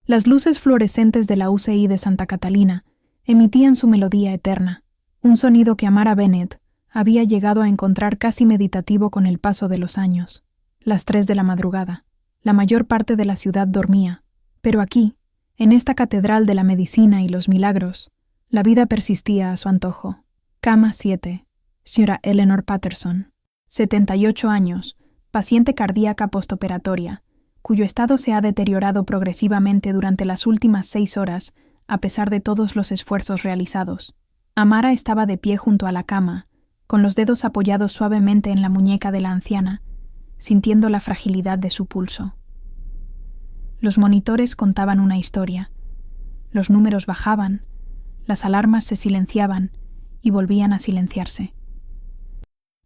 Las luces fluorescentes de la UCI de Santa Catalina emitían su melodía eterna, un sonido que Amara Bennett había llegado a encontrar casi meditativo con el paso de los años. Las 3 de la madrugada. La mayor parte de la ciudad dormía, pero aquí, en esta catedral de la medicina y los milagros, la vida persistía a su antojo. Cama 7. Señora Eleanor Patterson, 78 años, paciente cardíaca postoperatoria, cuyo estado se ha deteriorado progresivamente durante las últimas 6 horas, a pesar de todos los esfuerzos realizados. Amara estaba de pie junto a la cama, con los dedos apoyados suavemente en la muñeca de la anciana, sintiendo la fragilidad de su pulso. Los monitores contaban una historia. Los números bajaban, las alarmas se silenciaban y volvían a silenciarse.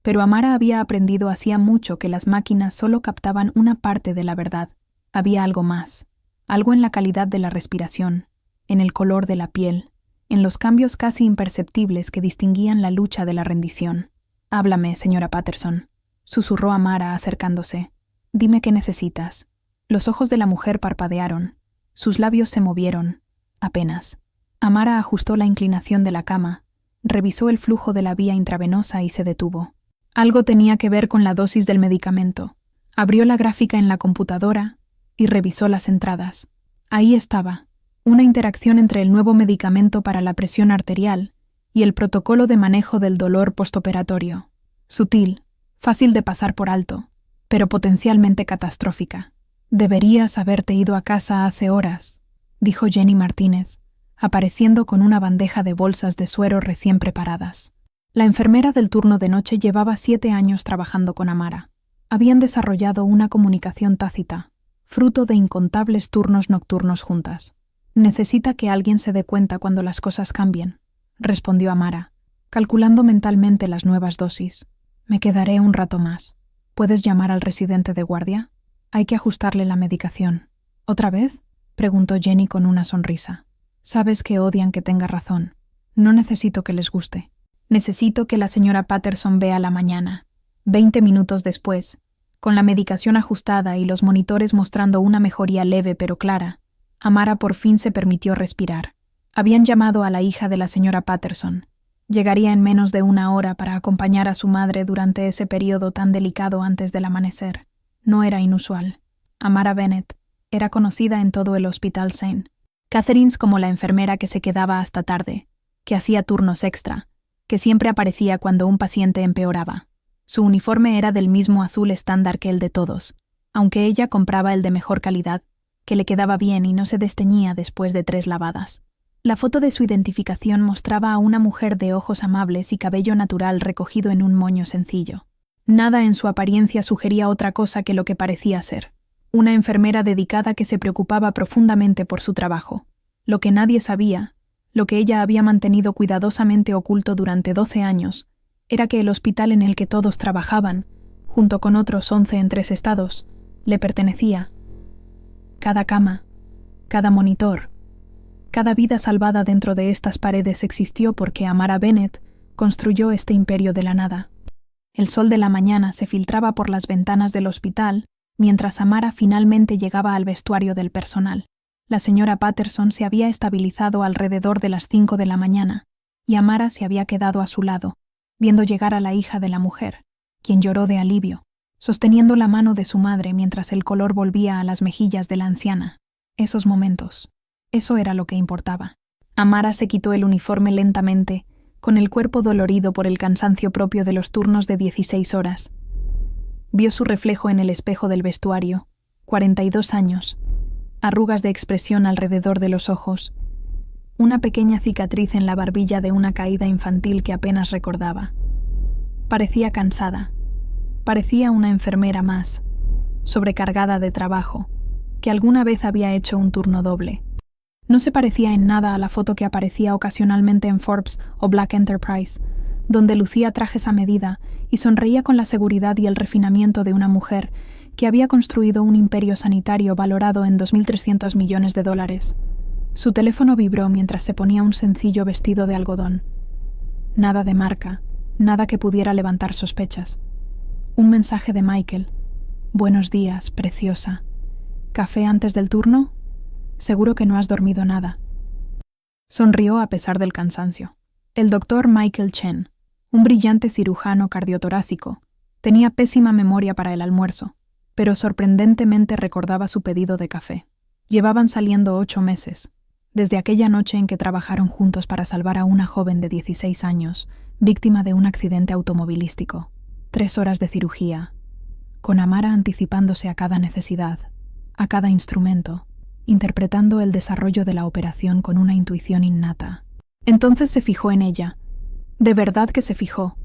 Pero Amara había aprendido hacía mucho que las máquinas solo captaban una parte de la verdad. Había algo más, algo en la calidad de la respiración, en el color de la piel, en los cambios casi imperceptibles que distinguían la lucha de la rendición. «Háblame, señora Patterson», susurró Amara acercándose. «Dime qué necesitas». Los ojos de la mujer parpadearon. Sus labios se movieron, apenas. Amara ajustó la inclinación de la cama, revisó el flujo de la vía intravenosa y se detuvo. Algo tenía que ver con la dosis del medicamento. Abrió la gráfica en la computadora y revisó las entradas. Ahí estaba, una interacción entre el nuevo medicamento para la presión arterial y el protocolo de manejo del dolor postoperatorio. Sutil, fácil de pasar por alto, pero potencialmente catastrófica. «Deberías haberte ido a casa hace horas», dijo Jenny Martínez, apareciendo con una bandeja de bolsas de suero recién preparadas. La enfermera del turno de noche llevaba 7 años trabajando con Amara. Habían desarrollado una comunicación tácita, fruto de incontables turnos nocturnos juntas. «Necesita que alguien se dé cuenta cuando las cosas cambien», respondió Amara, calculando mentalmente las nuevas dosis. «Me quedaré un rato más. ¿Puedes llamar al residente de guardia? Hay que ajustarle la medicación». «¿Otra vez?», preguntó Jenny con una sonrisa. «Sabes que odian que tenga razón. No necesito que les guste. Necesito que la señora Patterson vea la mañana». 20 minutos después, con la medicación ajustada y los monitores mostrando una mejoría leve pero clara, Amara por fin se permitió respirar. Habían llamado a la hija de la señora Patterson. Llegaría en menos de 1 hora para acompañar a su madre durante ese periodo tan delicado antes del amanecer. No era inusual. Amara Bennett era conocida en todo el Hospital St. Catherine's como la enfermera que se quedaba hasta tarde, que hacía turnos extra, que siempre aparecía cuando un paciente empeoraba. Su uniforme era del mismo azul estándar que el de todos, aunque ella compraba el de mejor calidad, que le quedaba bien y no se desteñía después de 3 lavadas. La foto de su identificación mostraba a una mujer de ojos amables y cabello natural recogido en un moño sencillo. Nada en su apariencia sugería otra cosa que lo que parecía ser. Una enfermera dedicada que se preocupaba profundamente por su trabajo. Lo que nadie sabía, lo que ella había mantenido cuidadosamente oculto durante 12 años, era que el hospital en el que todos trabajaban, junto con otros 11 en 3 estados, le pertenecía. Cada cama, cada monitor, cada vida salvada dentro de estas paredes existió porque Amara Bennett construyó este imperio de la nada. El sol de la mañana se filtraba por las ventanas del hospital mientras Amara finalmente llegaba al vestuario del personal. La señora Patterson se había estabilizado alrededor de las 5 de la mañana y Amara se había quedado a su lado, viendo llegar a la hija de la mujer, quien lloró de alivio, sosteniendo la mano de su madre mientras el color volvía a las mejillas de la anciana. Esos momentos, eso era lo que importaba. Amara se quitó el uniforme lentamente, con el cuerpo dolorido por el cansancio propio de los turnos de 16 horas. Vio su reflejo en el espejo del vestuario, 42 años, arrugas de expresión alrededor de los ojos, una pequeña cicatriz en la barbilla de una caída infantil que apenas recordaba. Parecía cansada, parecía una enfermera más, sobrecargada de trabajo, que alguna vez había hecho un turno doble. No se parecía en nada a la foto que aparecía ocasionalmente en Forbes o Black Enterprise, donde lucía trajes a medida y sonreía con la seguridad y el refinamiento de una mujer que había construido un imperio sanitario valorado en $2.300 millones. Su teléfono vibró mientras se ponía un sencillo vestido de algodón. Nada de marca, nada que pudiera levantar sospechas. Un mensaje de Michael. «Buenos días, preciosa. ¿Café antes del turno?» Seguro que no has dormido nada. Sonrió a pesar del cansancio. El doctor Michael Chen, un brillante cirujano cardiotorácico, tenía pésima memoria para el almuerzo, pero sorprendentemente recordaba su pedido de café. Llevaban saliendo 8 meses, desde aquella noche en que trabajaron juntos para salvar a una joven de 16 años, víctima de un accidente automovilístico. 3 horas de cirugía, con Amara anticipándose a cada necesidad, a cada instrumento, interpretando el desarrollo de la operación con una intuición innata. Entonces se fijó en ella. De verdad que se fijó.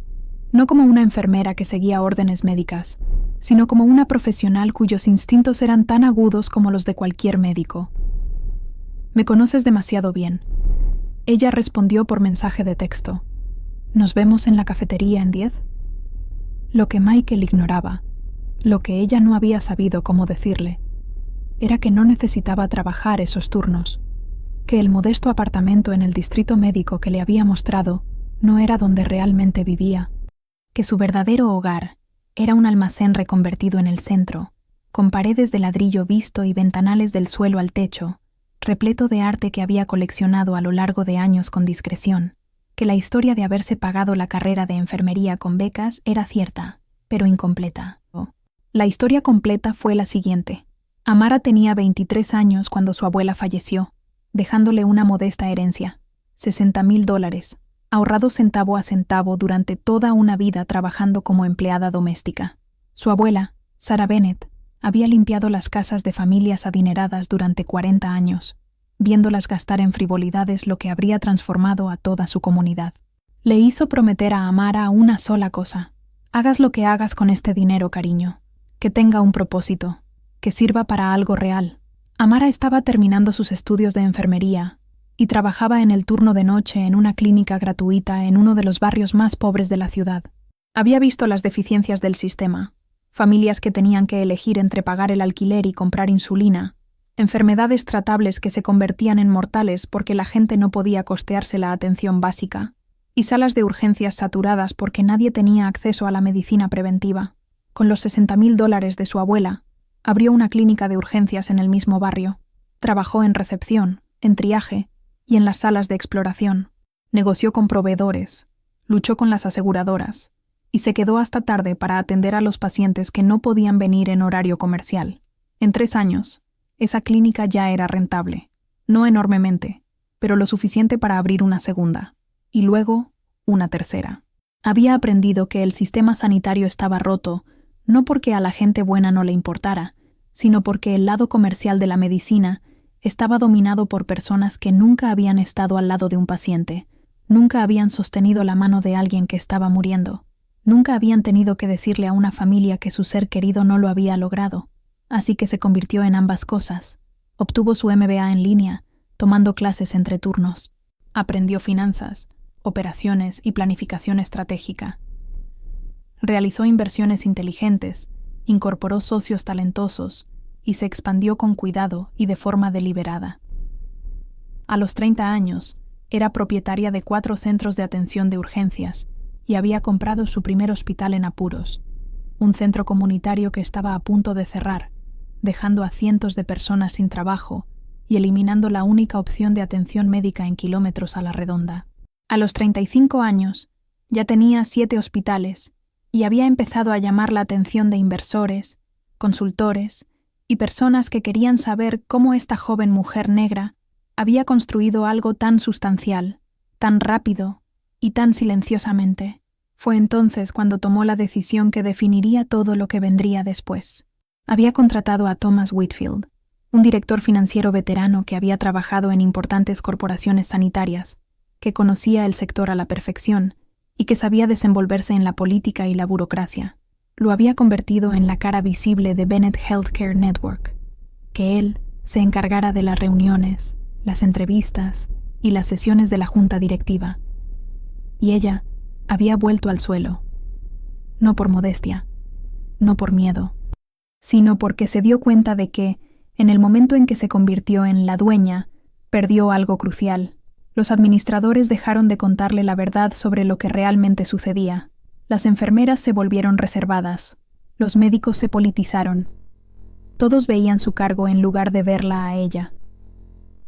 No como una enfermera que seguía órdenes médicas, sino como una profesional cuyos instintos eran tan agudos como los de cualquier médico. «Me conoces demasiado bien». Ella respondió por mensaje de texto. «¿Nos vemos en la cafetería en 10?» Lo que Michael ignoraba, lo que ella no había sabido cómo decirle, era que no necesitaba trabajar esos turnos, que el modesto apartamento en el distrito médico que le había mostrado no era donde realmente vivía, que su verdadero hogar era un almacén reconvertido en el centro, con paredes de ladrillo visto y ventanales del suelo al techo, repleto de arte que había coleccionado a lo largo de años con discreción, que la historia de haberse pagado la carrera de enfermería con becas era cierta, pero incompleta. La historia completa fue la siguiente. Amara tenía 23 años cuando su abuela falleció, dejándole una modesta herencia, $60,000, ahorrado centavo a centavo durante toda una vida trabajando como empleada doméstica. Su abuela, Sarah Bennett, había limpiado las casas de familias adineradas durante 40 años, viéndolas gastar en frivolidades lo que habría transformado a toda su comunidad. Le hizo prometer a Amara una sola cosa: hagas lo que hagas con este dinero, cariño, que tenga un propósito, que sirva para algo real. Amara estaba terminando sus estudios de enfermería y trabajaba en el turno de noche en una clínica gratuita en uno de los barrios más pobres de la ciudad. Había visto las deficiencias del sistema, familias que tenían que elegir entre pagar el alquiler y comprar insulina, enfermedades tratables que se convertían en mortales porque la gente no podía costearse la atención básica, y salas de urgencias saturadas porque nadie tenía acceso a la medicina preventiva. Con los $60,000 de su abuela, abrió una clínica de urgencias en el mismo barrio. Trabajó en recepción, en triaje y en las salas de exploración. Negoció con proveedores, luchó con las aseguradoras y se quedó hasta tarde para atender a los pacientes que no podían venir en horario comercial. En 3 años, esa clínica ya era rentable. No enormemente, pero lo suficiente para abrir una segunda, y luego una tercera. Había aprendido que el sistema sanitario estaba roto, no porque a la gente buena no le importara, sino porque el lado comercial de la medicina estaba dominado por personas que nunca habían estado al lado de un paciente, nunca habían sostenido la mano de alguien que estaba muriendo, nunca habían tenido que decirle a una familia que su ser querido no lo había logrado. Así que se convirtió en ambas cosas. Obtuvo su MBA en línea, tomando clases entre turnos. Aprendió finanzas, operaciones y planificación estratégica. Realizó inversiones inteligentes, incorporó socios talentosos y se expandió con cuidado y de forma deliberada. A los 30 años, era propietaria de 4 centros de atención de urgencias y había comprado su primer hospital en apuros, un centro comunitario que estaba a punto de cerrar, dejando a cientos de personas sin trabajo y eliminando la única opción de atención médica en kilómetros a la redonda. A los 35 años, ya tenía 7 hospitales y había empezado a llamar la atención de inversores, consultores y personas que querían saber cómo esta joven mujer negra había construido algo tan sustancial, tan rápido y tan silenciosamente. Fue entonces cuando tomó la decisión que definiría todo lo que vendría después. Había contratado a Thomas Whitfield, un director financiero veterano que había trabajado en importantes corporaciones sanitarias, que conocía el sector a la perfección y que sabía desenvolverse en la política y la burocracia. Lo había convertido en la cara visible de Bennett Healthcare Network, que él se encargara de las reuniones, las entrevistas y las sesiones de la junta directiva. Y ella había vuelto al suelo, no por modestia, no por miedo, sino porque se dio cuenta de que, en el momento en que se convirtió en la dueña, perdió algo crucial. Los administradores dejaron de contarle la verdad sobre lo que realmente sucedía. Las enfermeras se volvieron reservadas. Los médicos se politizaron. Todos veían su cargo en lugar de verla a ella.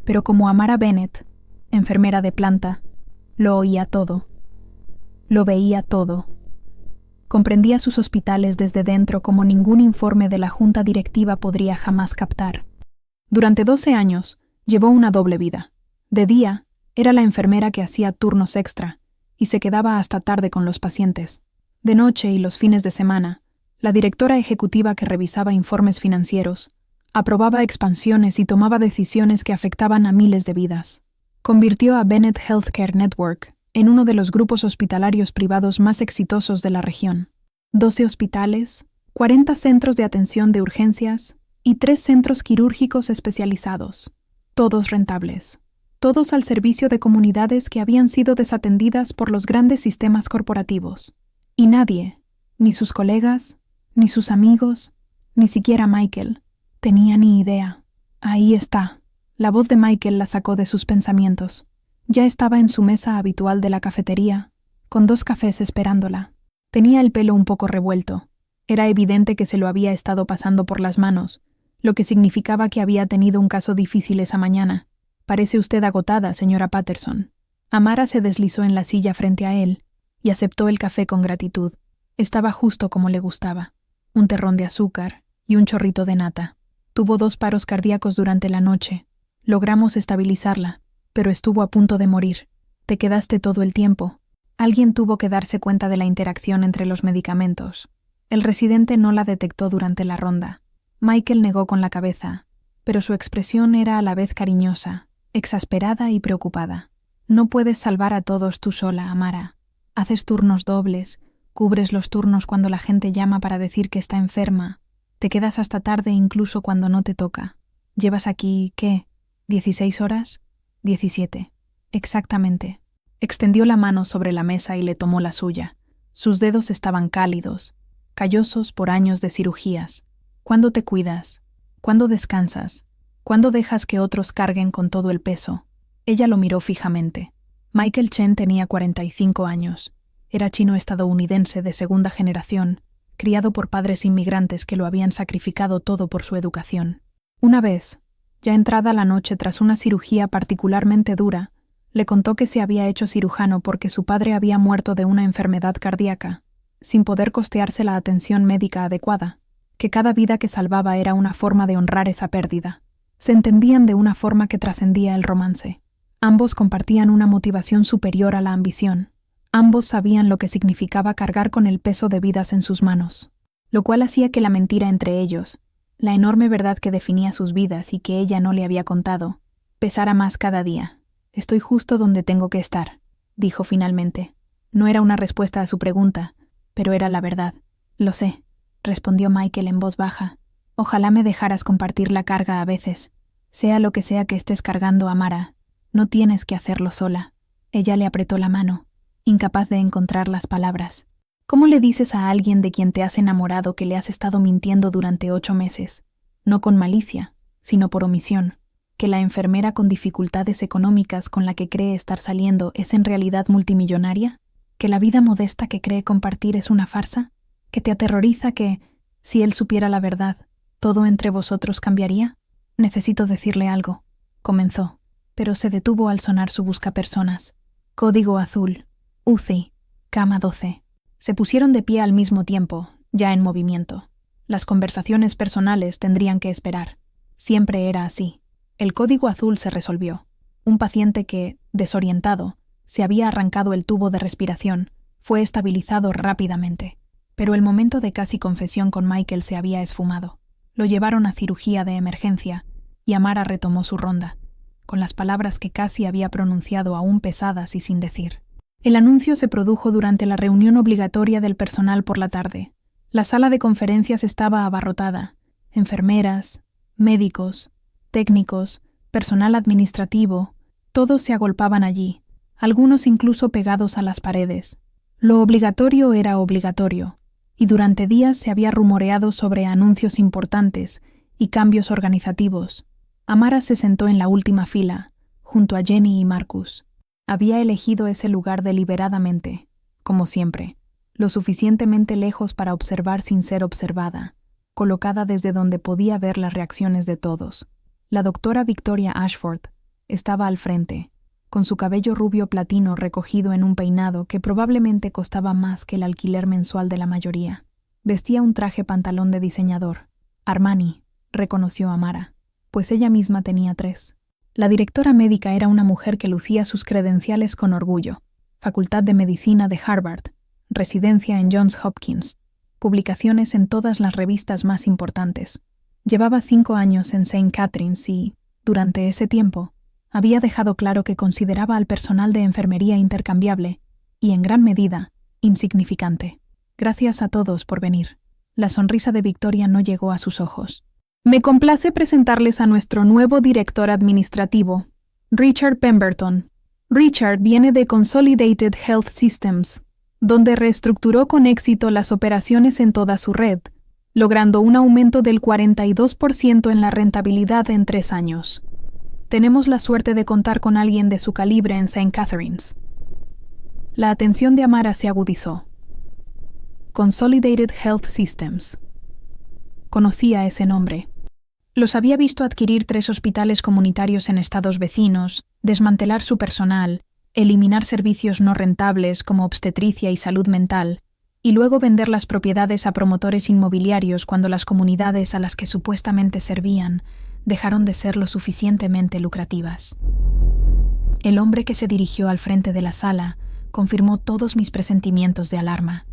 Pero como Amara Bennett, enfermera de planta, lo oía todo. Lo veía todo. Comprendía sus hospitales desde dentro como ningún informe de la junta directiva podría jamás captar. Durante 12 años, llevó una doble vida. De día, era la enfermera que hacía turnos extra y se quedaba hasta tarde con los pacientes. De noche y los fines de semana, la directora ejecutiva que revisaba informes financieros, aprobaba expansiones y tomaba decisiones que afectaban a miles de vidas. Convirtió a Bennett Healthcare Network en uno de los grupos hospitalarios privados más exitosos de la región. 12 hospitales, 40 centros de atención de urgencias y 3 centros quirúrgicos especializados, todos rentables, todos al servicio de comunidades que habían sido desatendidas por los grandes sistemas corporativos. Y nadie, ni sus colegas, ni sus amigos, ni siquiera Michael, tenía ni idea. Ahí está. La voz de Michael la sacó de sus pensamientos. Ya estaba en su mesa habitual de la cafetería, con 2 cafés esperándola. Tenía el pelo un poco revuelto. Era evidente que se lo había estado pasando por las manos, lo que significaba que había tenido un caso difícil esa mañana. «Parece usted agotada, señora Patterson». Amara se deslizó en la silla frente a él y aceptó el café con gratitud. Estaba justo como le gustaba. Un terrón de azúcar y un chorrito de nata. Tuvo 2 paros cardíacos durante la noche. Logramos estabilizarla, pero estuvo a punto de morir. Te quedaste todo el tiempo. Alguien tuvo que darse cuenta de la interacción entre los medicamentos. El residente no la detectó durante la ronda. Michael negó con la cabeza, pero su expresión era a la vez cariñosa, exasperada y preocupada. No puedes salvar a todos tú sola, Amara. Haces turnos dobles, cubres los turnos cuando la gente llama para decir que está enferma. Te quedas hasta tarde incluso cuando no te toca. Llevas aquí, ¿qué? ¿16 horas? 17. Exactamente. Extendió la mano sobre la mesa y le tomó la suya. Sus dedos estaban cálidos, callosos por años de cirugías. ¿Cuándo te cuidas? ¿Cuándo descansas? ¿Cuándo dejas que otros carguen con todo el peso? Ella lo miró fijamente. Michael Chen tenía 45 años. Era chino-estadounidense de segunda generación, criado por padres inmigrantes que lo habían sacrificado todo por su educación. Una vez, ya entrada la noche tras una cirugía particularmente dura, le contó que se había hecho cirujano porque su padre había muerto de una enfermedad cardíaca, sin poder costearse la atención médica adecuada, que cada vida que salvaba era una forma de honrar esa pérdida. Se entendían de una forma que trascendía el romance. Ambos compartían una motivación superior a la ambición. Ambos sabían lo que significaba cargar con el peso de vidas en sus manos, lo cual hacía que la mentira entre ellos, la enorme verdad que definía sus vidas y que ella no le había contado, pesara más cada día. «Estoy justo donde tengo que estar», dijo finalmente. No era una respuesta a su pregunta, pero era la verdad. «Lo sé», respondió Michael en voz baja. «Ojalá me dejaras compartir la carga a veces. Sea lo que sea que estés cargando, Amara, no tienes que hacerlo sola». Ella le apretó la mano, incapaz de encontrar las palabras. ¿Cómo le dices a alguien de quien te has enamorado que le has estado mintiendo durante 8 meses? No con malicia, sino por omisión. Que la enfermera con dificultades económicas con la que cree estar saliendo es en realidad multimillonaria. Que la vida modesta que cree compartir es una farsa. Que te aterroriza que, si él supiera la verdad, todo entre vosotros cambiaría. Necesito decirle algo. Comenzó, pero se detuvo al sonar su buscapersonas. Código azul. UCI. Cama 12. Se pusieron de pie al mismo tiempo, ya en movimiento. Las conversaciones personales tendrían que esperar. Siempre era así. El código azul se resolvió. Un paciente que, desorientado, se había arrancado el tubo de respiración, fue estabilizado rápidamente. Pero el momento de casi confesión con Michael se había esfumado. Lo llevaron a cirugía de emergencia y Amara retomó su ronda, con las palabras que casi había pronunciado aún pesadas y sin decir. El anuncio se produjo durante la reunión obligatoria del personal por la tarde. La sala de conferencias estaba abarrotada. Enfermeras, médicos, técnicos, personal administrativo, todos se agolpaban allí, algunos incluso pegados a las paredes. Lo obligatorio era obligatorio, y durante días se había rumoreado sobre anuncios importantes y cambios organizativos. Amara se sentó en la última fila, junto a Jenny y Marcus. Había elegido ese lugar deliberadamente, como siempre, lo suficientemente lejos para observar sin ser observada, colocada desde donde podía ver las reacciones de todos. La doctora Victoria Ashford, estaba al frente, con su cabello rubio platino recogido en un peinado que probablemente costaba más que el alquiler mensual de la mayoría. Vestía un traje pantalón de diseñador. Armani, reconoció Amara, pues ella misma tenía 3. La directora médica era una mujer que lucía sus credenciales con orgullo. Facultad de Medicina de Harvard, residencia en Johns Hopkins, publicaciones en todas las revistas más importantes. Llevaba 5 años en St. Catharines y, durante ese tiempo, había dejado claro que consideraba al personal de enfermería intercambiable y, en gran medida, insignificante. Gracias a todos por venir. La sonrisa de Victoria no llegó a sus ojos. Me complace presentarles a nuestro nuevo director administrativo, Richard Pemberton. Richard viene de Consolidated Health Systems, donde reestructuró con éxito las operaciones en toda su red, logrando un aumento del 42% en la rentabilidad en 3 años. Tenemos la suerte de contar con alguien de su calibre en St. Catharines. La atención de Amara se agudizó. Consolidated Health Systems. Conocía ese nombre. Los había visto adquirir 3 hospitales comunitarios en estados vecinos, desmantelar su personal, eliminar servicios no rentables como obstetricia y salud mental, y luego vender las propiedades a promotores inmobiliarios cuando las comunidades a las que supuestamente servían dejaron de ser lo suficientemente lucrativas. El hombre que se dirigió al frente de la sala confirmó todos mis presentimientos de alarma.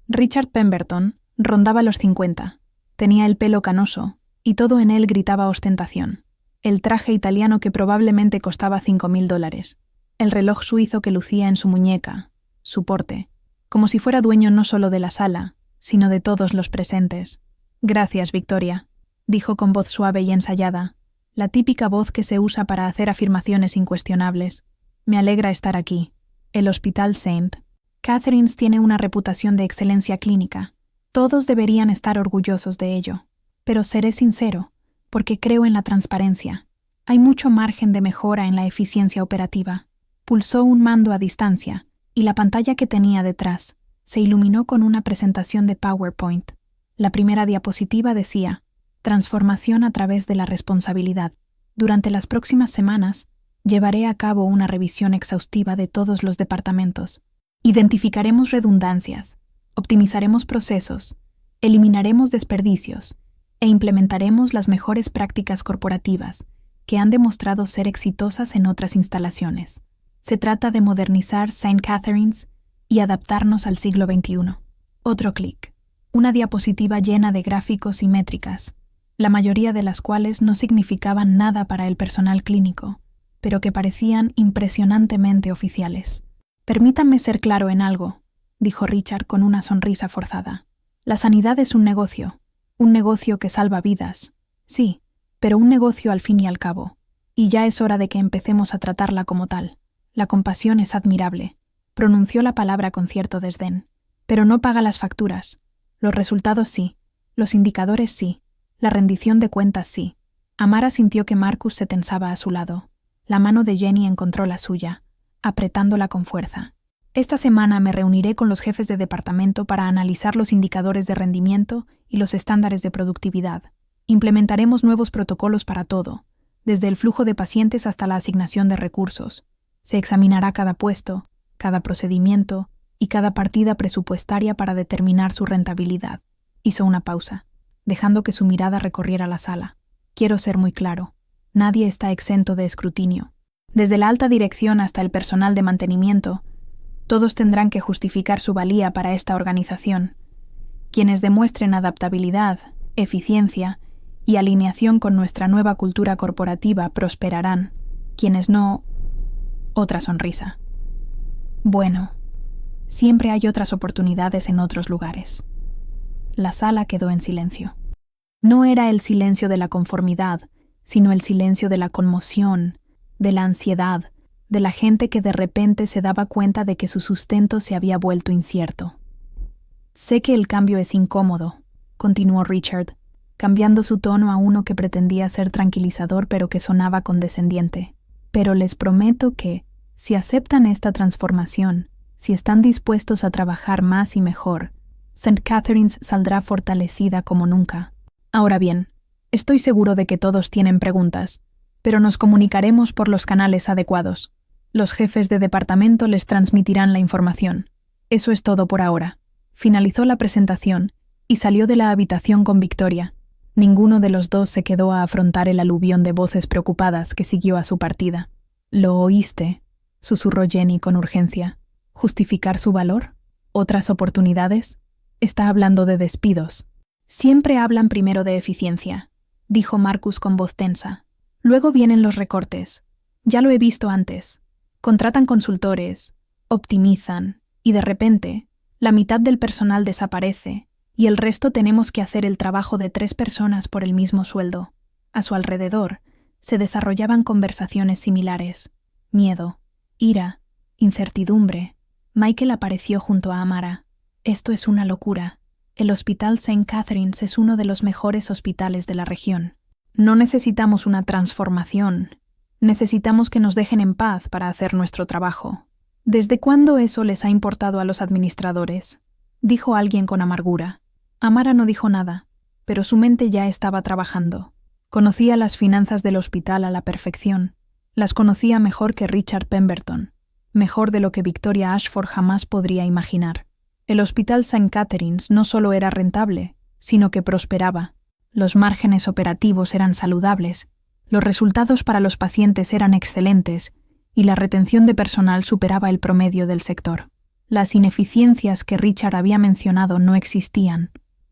Richard Pemberton rondaba los 50, tenía el pelo canoso, y todo en él gritaba ostentación. El traje italiano que probablemente costaba $5,000, el reloj suizo que lucía en su muñeca, su porte, como si fuera dueño no solo de la sala, sino de todos los presentes. Gracias, Victoria, dijo con voz suave y ensayada, la típica voz que se usa para hacer afirmaciones incuestionables. Me alegra estar aquí. El Hospital St. Catharines tiene una reputación de excelencia clínica. Todos deberían estar orgullosos de ello. Pero seré sincero, porque creo en la transparencia. Hay mucho margen de mejora en la eficiencia operativa. Pulsó un mando a distancia, y la pantalla que tenía detrás se iluminó con una presentación de PowerPoint. La primera diapositiva decía: Transformación a través de la responsabilidad. Durante las próximas semanas, llevaré a cabo una revisión exhaustiva de todos los departamentos. Identificaremos redundancias, optimizaremos procesos, eliminaremos desperdicios e implementaremos las mejores prácticas corporativas que han demostrado ser exitosas en otras instalaciones. Se trata de modernizar St. Catharines y adaptarnos al siglo XXI. Otro clic. Una diapositiva llena de gráficos y métricas, la mayoría de las cuales no significaban nada para el personal clínico, pero que parecían impresionantemente oficiales. Permítanme ser claro en algo, dijo Richard con una sonrisa forzada. La sanidad es un negocio que salva vidas, sí, pero un negocio al fin y al cabo, y ya es hora de que empecemos a tratarla como tal. La compasión es admirable, pronunció la palabra con cierto desdén, pero no paga las facturas. Los resultados sí, los indicadores sí, la rendición de cuentas sí. Amara sintió que Marcus se tensaba a su lado. La mano de Jenny encontró la suya, apretándola con fuerza. Esta semana me reuniré con los jefes de departamento para analizar los indicadores de rendimiento y los estándares de productividad. Implementaremos nuevos protocolos para todo, desde el flujo de pacientes hasta la asignación de recursos. Se examinará cada puesto, cada procedimiento y cada partida presupuestaria para determinar su rentabilidad. Hizo una pausa, dejando que su mirada recorriera la sala. Quiero ser muy claro. Nadie está exento de escrutinio. Desde la alta dirección hasta el personal de mantenimiento, todos tendrán que justificar su valía para esta organización. Quienes demuestren adaptabilidad, eficiencia y alineación con nuestra nueva cultura corporativa prosperarán. Quienes no... Otra sonrisa. Bueno, siempre hay otras oportunidades en otros lugares. La sala quedó en silencio. No era el silencio de la conformidad, sino el silencio de la conmoción, de la ansiedad, de la gente que de repente se daba cuenta de que su sustento se había vuelto incierto. Sé que el cambio es incómodo, continuó Richard, cambiando su tono a uno que pretendía ser tranquilizador pero que sonaba condescendiente. Pero les prometo que, si aceptan esta transformación, si están dispuestos a trabajar más y mejor, St. Catharines saldrá fortalecida como nunca. Ahora bien, estoy seguro de que todos tienen preguntas. pero nos comunicaremos por los canales adecuados. Los jefes de departamento les transmitirán la información. Eso es todo por ahora. Finalizó la presentación y salió de la habitación con Victoria. Ninguno de los dos se quedó a afrontar el aluvión de voces preocupadas que siguió a su partida. «¿Lo oíste?», susurró Jenny con urgencia. «¿Justificar su valor? ¿Otras oportunidades? Está hablando de despidos». «Siempre hablan primero de eficiencia», dijo Marcus con voz tensa. «Luego vienen los recortes. Ya lo he visto antes. Contratan consultores, optimizan, y de repente, la mitad del personal desaparece, y el resto tenemos que hacer el trabajo de 3 personas por el mismo sueldo». A su alrededor se desarrollaban conversaciones similares. Miedo, ira, incertidumbre. Michael apareció junto a Amara. «Esto es una locura. El Hospital St. Catherine's es uno de los mejores hospitales de la región. No necesitamos una transformación. Necesitamos que nos dejen en paz para hacer nuestro trabajo». «¿Desde cuándo eso les ha importado a los administradores?», dijo alguien con amargura. Amara no dijo nada, pero su mente ya estaba trabajando. Conocía las finanzas del hospital a la perfección. Las conocía mejor que Richard Pemberton, mejor de lo que Victoria Ashford jamás podría imaginar. El Hospital St. Catherine's no solo era rentable, sino que prosperaba. Los márgenes operativos eran saludables, los resultados para los pacientes eran excelentes y la retención de personal superaba el promedio del sector. Las ineficiencias que Richard había mencionado no existían.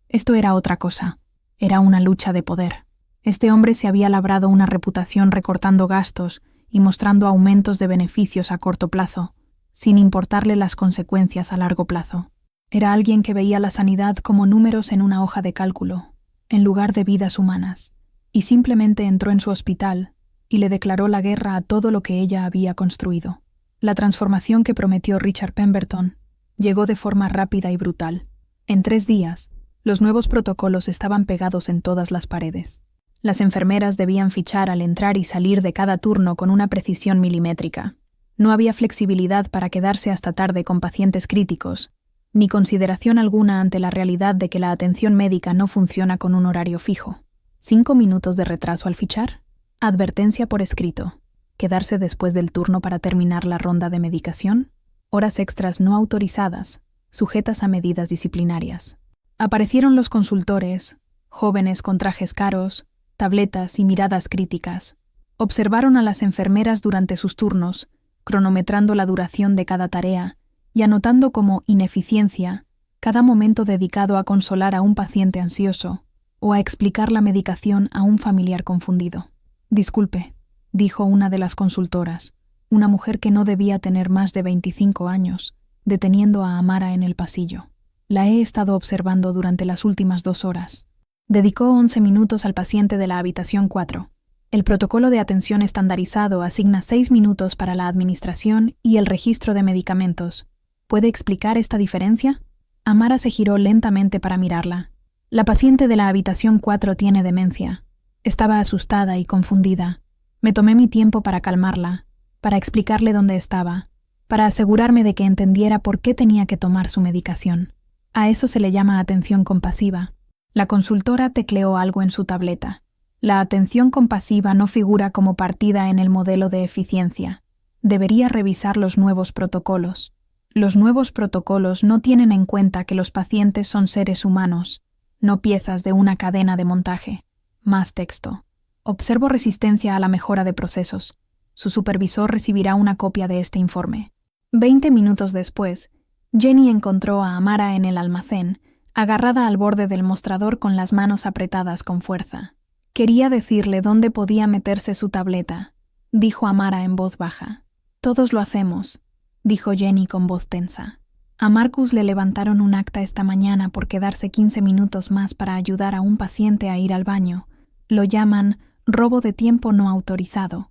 Esto era otra cosa. Era una lucha de poder. Este hombre se había labrado una reputación recortando gastos y mostrando aumentos de beneficios a corto plazo, sin importarle las consecuencias a largo plazo. Era alguien que veía la sanidad como números en una hoja de cálculo, en lugar de vidas humanas, y simplemente entró en su hospital y le declaró la guerra a todo lo que ella había construido. La transformación que prometió Richard Pemberton llegó de forma rápida y brutal. En 3 días, los nuevos protocolos estaban pegados en todas las paredes. Las enfermeras debían fichar al entrar y salir de cada turno con una precisión milimétrica. No había flexibilidad para quedarse hasta tarde con pacientes críticos, ni consideración alguna ante la realidad de que la atención médica no funciona con un horario fijo. 5 minutos de retraso al fichar. Advertencia por escrito. Quedarse después del turno para terminar la ronda de medicación. Horas extras no autorizadas, sujetas a medidas disciplinarias. Aparecieron los consultores, jóvenes con trajes caros, tabletas y miradas críticas. Observaron a las enfermeras durante sus turnos, cronometrando la duración de cada tarea y anotando como ineficiencia cada momento dedicado a consolar a un paciente ansioso o a explicar la medicación a un familiar confundido. «Disculpe», dijo una de las consultoras, una mujer que no debía tener más de 25 años, deteniendo a Amara en el pasillo. «La he estado observando durante las últimas 2 horas». Dedicó 11 minutos al paciente de la habitación 4. El protocolo de atención estandarizado asigna 6 minutos para la administración y el registro de medicamentos. ¿Puede explicar esta diferencia? Amara se giró lentamente para mirarla. La paciente de la habitación 4 tiene demencia. Estaba asustada y confundida. Me tomé mi tiempo para calmarla, para explicarle dónde estaba, para asegurarme de que entendiera por qué tenía que tomar su medicación. A eso se le llama atención compasiva. La consultora tecleó algo en su tableta. La atención compasiva no figura como partida en el modelo de eficiencia. Debería revisar los nuevos protocolos. Los nuevos protocolos no tienen en cuenta que los pacientes son seres humanos, no piezas de una cadena de montaje. Más texto. Observo resistencia a la mejora de procesos. Su supervisor recibirá una copia de este informe. 20 minutos después, Jenny encontró a Amara en el almacén, agarrada al borde del mostrador con las manos apretadas con fuerza. Quería decirle dónde podía meterse su tableta, dijo Amara en voz baja. «Todos lo hacemos», dijo Jenny con voz tensa. A Marcus le levantaron un acta esta mañana por quedarse 15 minutos más para ayudar a un paciente a ir al baño. Lo llaman robo de tiempo no autorizado.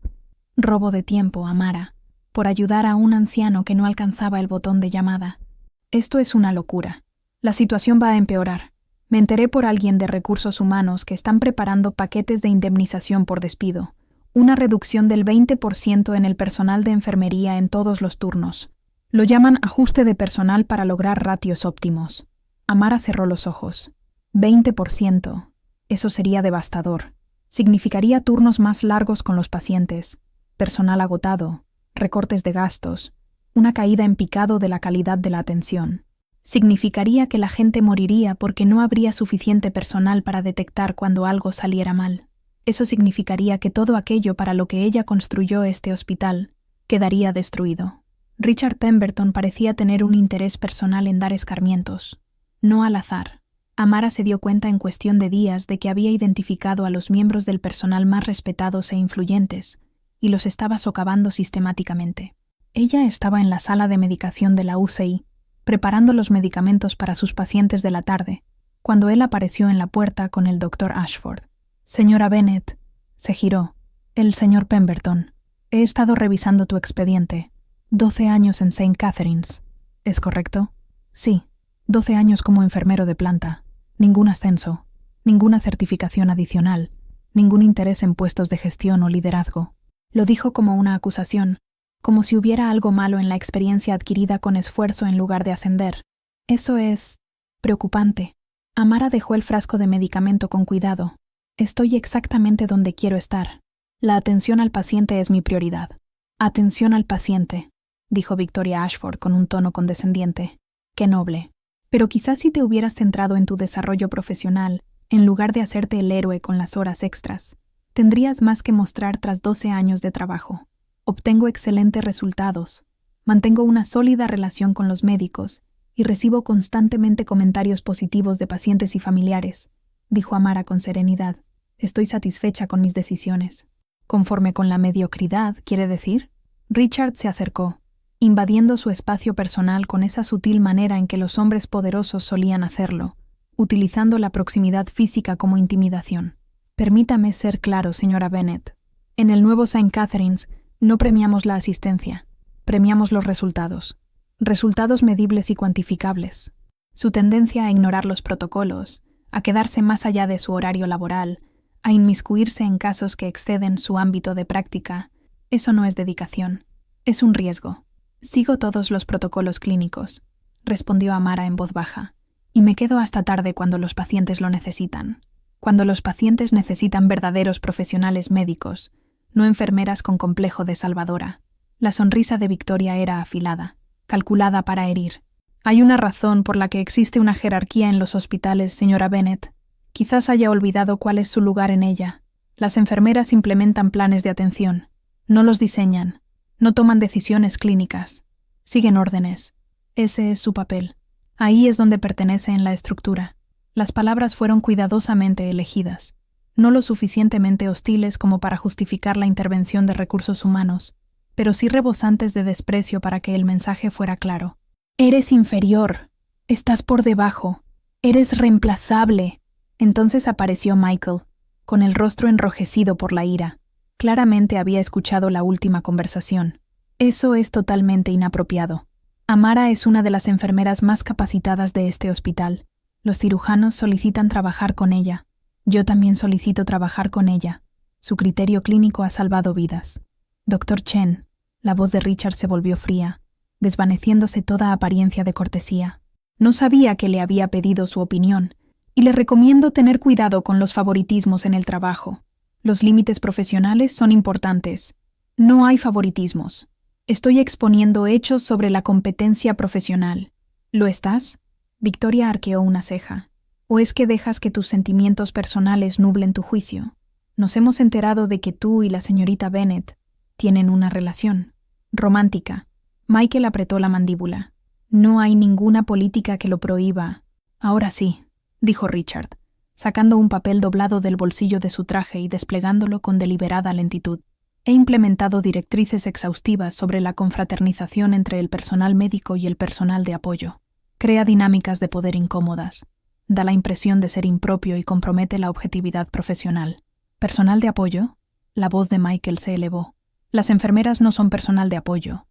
Robo de tiempo, Amara, por ayudar a un anciano que no alcanzaba el botón de llamada. Esto es una locura. La situación va a empeorar. Me enteré por alguien de recursos humanos que están preparando paquetes de indemnización por despido, una reducción del 20% en el personal de enfermería en todos los turnos. Lo llaman ajuste de personal para lograr ratios óptimos. Amara cerró los ojos. 20%. Eso sería devastador. Significaría turnos más largos con los pacientes, personal agotado, recortes de gastos, una caída en picado de la calidad de la atención. Significaría que la gente moriría porque no habría suficiente personal para detectar cuando algo saliera mal. Eso significaría que todo aquello para lo que ella construyó este hospital quedaría destruido. Richard Pemberton parecía tener un interés personal en dar escarmientos. No al azar. Amara se dio cuenta en cuestión de días de que había identificado a los miembros del personal más respetados e influyentes y los estaba socavando sistemáticamente. Ella estaba en la sala de medicación de la UCI, preparando los medicamentos para sus pacientes de la tarde, cuando él apareció en la puerta con el Dr. Ashford. «Señora Bennet», se giró. «El señor Pemberton. He estado revisando tu expediente. 12 años en St. Catharines. ¿Es correcto?» «Sí. 12 años como enfermero de planta. Ningún ascenso. Ninguna certificación adicional. Ningún interés en puestos de gestión o liderazgo». Lo dijo como una acusación, como si hubiera algo malo en la experiencia adquirida con esfuerzo en lugar de ascender. Eso es preocupante. Amara dejó el frasco de medicamento con cuidado. Estoy exactamente donde quiero estar. La atención al paciente es mi prioridad. Atención al paciente, dijo Victoria Ashford con un tono condescendiente. Qué noble. Pero quizás si te hubieras centrado en tu desarrollo profesional, en lugar de hacerte el héroe con las horas extras, tendrías más que mostrar tras 12 años de trabajo. Obtengo excelentes resultados, mantengo una sólida relación con los médicos y recibo constantemente comentarios positivos de pacientes y familiares, dijo Amara con serenidad. Estoy satisfecha con mis decisiones. ¿Conforme con la mediocridad, quiere decir? Richard se acercó, invadiendo su espacio personal con esa sutil manera en que los hombres poderosos solían hacerlo, utilizando la proximidad física como intimidación. Permítame ser claro, señora Bennet. En el nuevo St. Catharines no premiamos la asistencia, premiamos los resultados. Resultados medibles y cuantificables. Su tendencia a ignorar los protocolos, a quedarse más allá de su horario laboral, a inmiscuirse en casos que exceden su ámbito de práctica, eso no es dedicación, es un riesgo. Sigo todos los protocolos clínicos, respondió Amara en voz baja, y me quedo hasta tarde cuando los pacientes lo necesitan. Cuando los pacientes necesitan verdaderos profesionales médicos, no enfermeras con complejo de salvadora. La sonrisa de Victoria era afilada, calculada para herir. Hay una razón por la que existe una jerarquía en los hospitales, señora Bennet. Quizás haya olvidado cuál es su lugar en ella. Las enfermeras implementan planes de atención. No los diseñan. No toman decisiones clínicas. Siguen órdenes. Ese es su papel. Ahí es donde pertenece en la estructura. Las palabras fueron cuidadosamente elegidas, no lo suficientemente hostiles como para justificar la intervención de recursos humanos, pero sí rebosantes de desprecio para que el mensaje fuera claro. «Eres inferior. Estás por debajo. Eres reemplazable». Entonces apareció Michael, con el rostro enrojecido por la ira. Claramente había escuchado la última conversación. Eso es totalmente inapropiado. Amara es una de las enfermeras más capacitadas de este hospital. Los cirujanos solicitan trabajar con ella. Yo también solicito trabajar con ella. Su criterio clínico ha salvado vidas. Dr. Chen, la voz de Richard se volvió fría, desvaneciéndose toda apariencia de cortesía. No sabía que le había pedido su opinión, y le recomiendo tener cuidado con los favoritismos en el trabajo. Los límites profesionales son importantes. No hay favoritismos. Estoy exponiendo hechos sobre la competencia profesional. ¿Lo estás? Victoria arqueó una ceja. ¿O es que dejas que tus sentimientos personales nublen tu juicio? Nos hemos enterado de que tú y la señorita Bennet tienen una relación romántica. Michael apretó la mandíbula. No hay ninguna política que lo prohíba. Ahora sí, dijo Richard, sacando un papel doblado del bolsillo de su traje y desplegándolo con deliberada lentitud. He implementado directrices exhaustivas sobre la confraternización entre el personal médico y el personal de apoyo. Crea dinámicas de poder incómodas. Da la impresión de ser impropio y compromete la objetividad profesional. ¿Personal de apoyo? La voz de Michael se elevó. Las enfermeras no son personal de apoyo.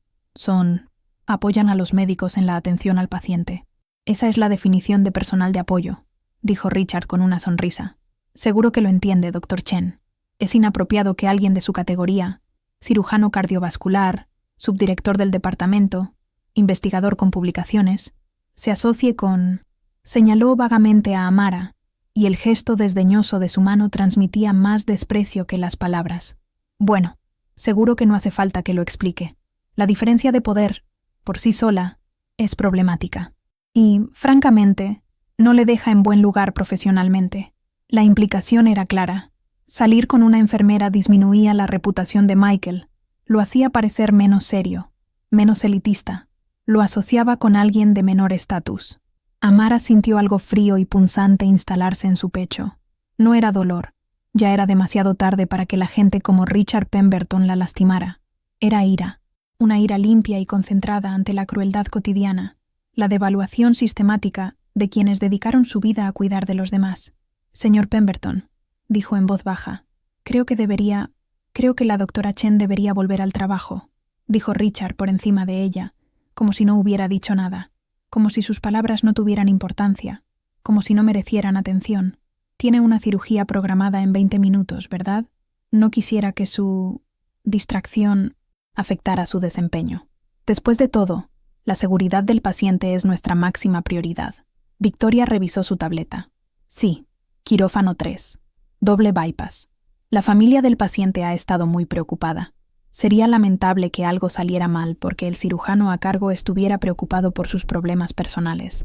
Apoyan a los médicos en la atención al paciente. Esa es la definición de personal de apoyo, dijo Richard con una sonrisa. Seguro que lo entiende, Dr. Chen. Es inapropiado que alguien de su categoría, cirujano cardiovascular, subdirector del departamento, investigador con publicaciones, se asocie con... Señaló vagamente a Amara, y el gesto desdeñoso de su mano transmitía más desprecio que las palabras. Bueno, seguro que no hace falta que lo explique. La diferencia de poder, por sí sola, es problemática. Y, francamente, no le deja en buen lugar profesionalmente. La implicación era clara. Salir con una enfermera disminuía la reputación de Michael, lo hacía parecer menos serio, menos elitista, lo asociaba con alguien de menor estatus. Amara sintió algo frío y punzante instalarse en su pecho. No era dolor, ya era demasiado tarde para que la gente como Richard Pemberton la lastimara. Era ira, una ira limpia y concentrada ante la crueldad cotidiana, la devaluación sistemática de quienes dedicaron su vida a cuidar de los demás. Señor Pemberton, dijo en voz baja, creo que la doctora Chen debería volver al trabajo, dijo Richard por encima de ella, como si no hubiera dicho nada, como si sus palabras no tuvieran importancia, como si no merecieran atención. Tiene una cirugía programada en 20 minutos, ¿verdad? No quisiera que su distracción afectara su desempeño. Después de todo, la seguridad del paciente es nuestra máxima prioridad. Victoria revisó su tableta. Sí, quirófano 3. Doble bypass. La familia del paciente ha estado muy preocupada. Sería lamentable que algo saliera mal porque el cirujano a cargo estuviera preocupado por sus problemas personales.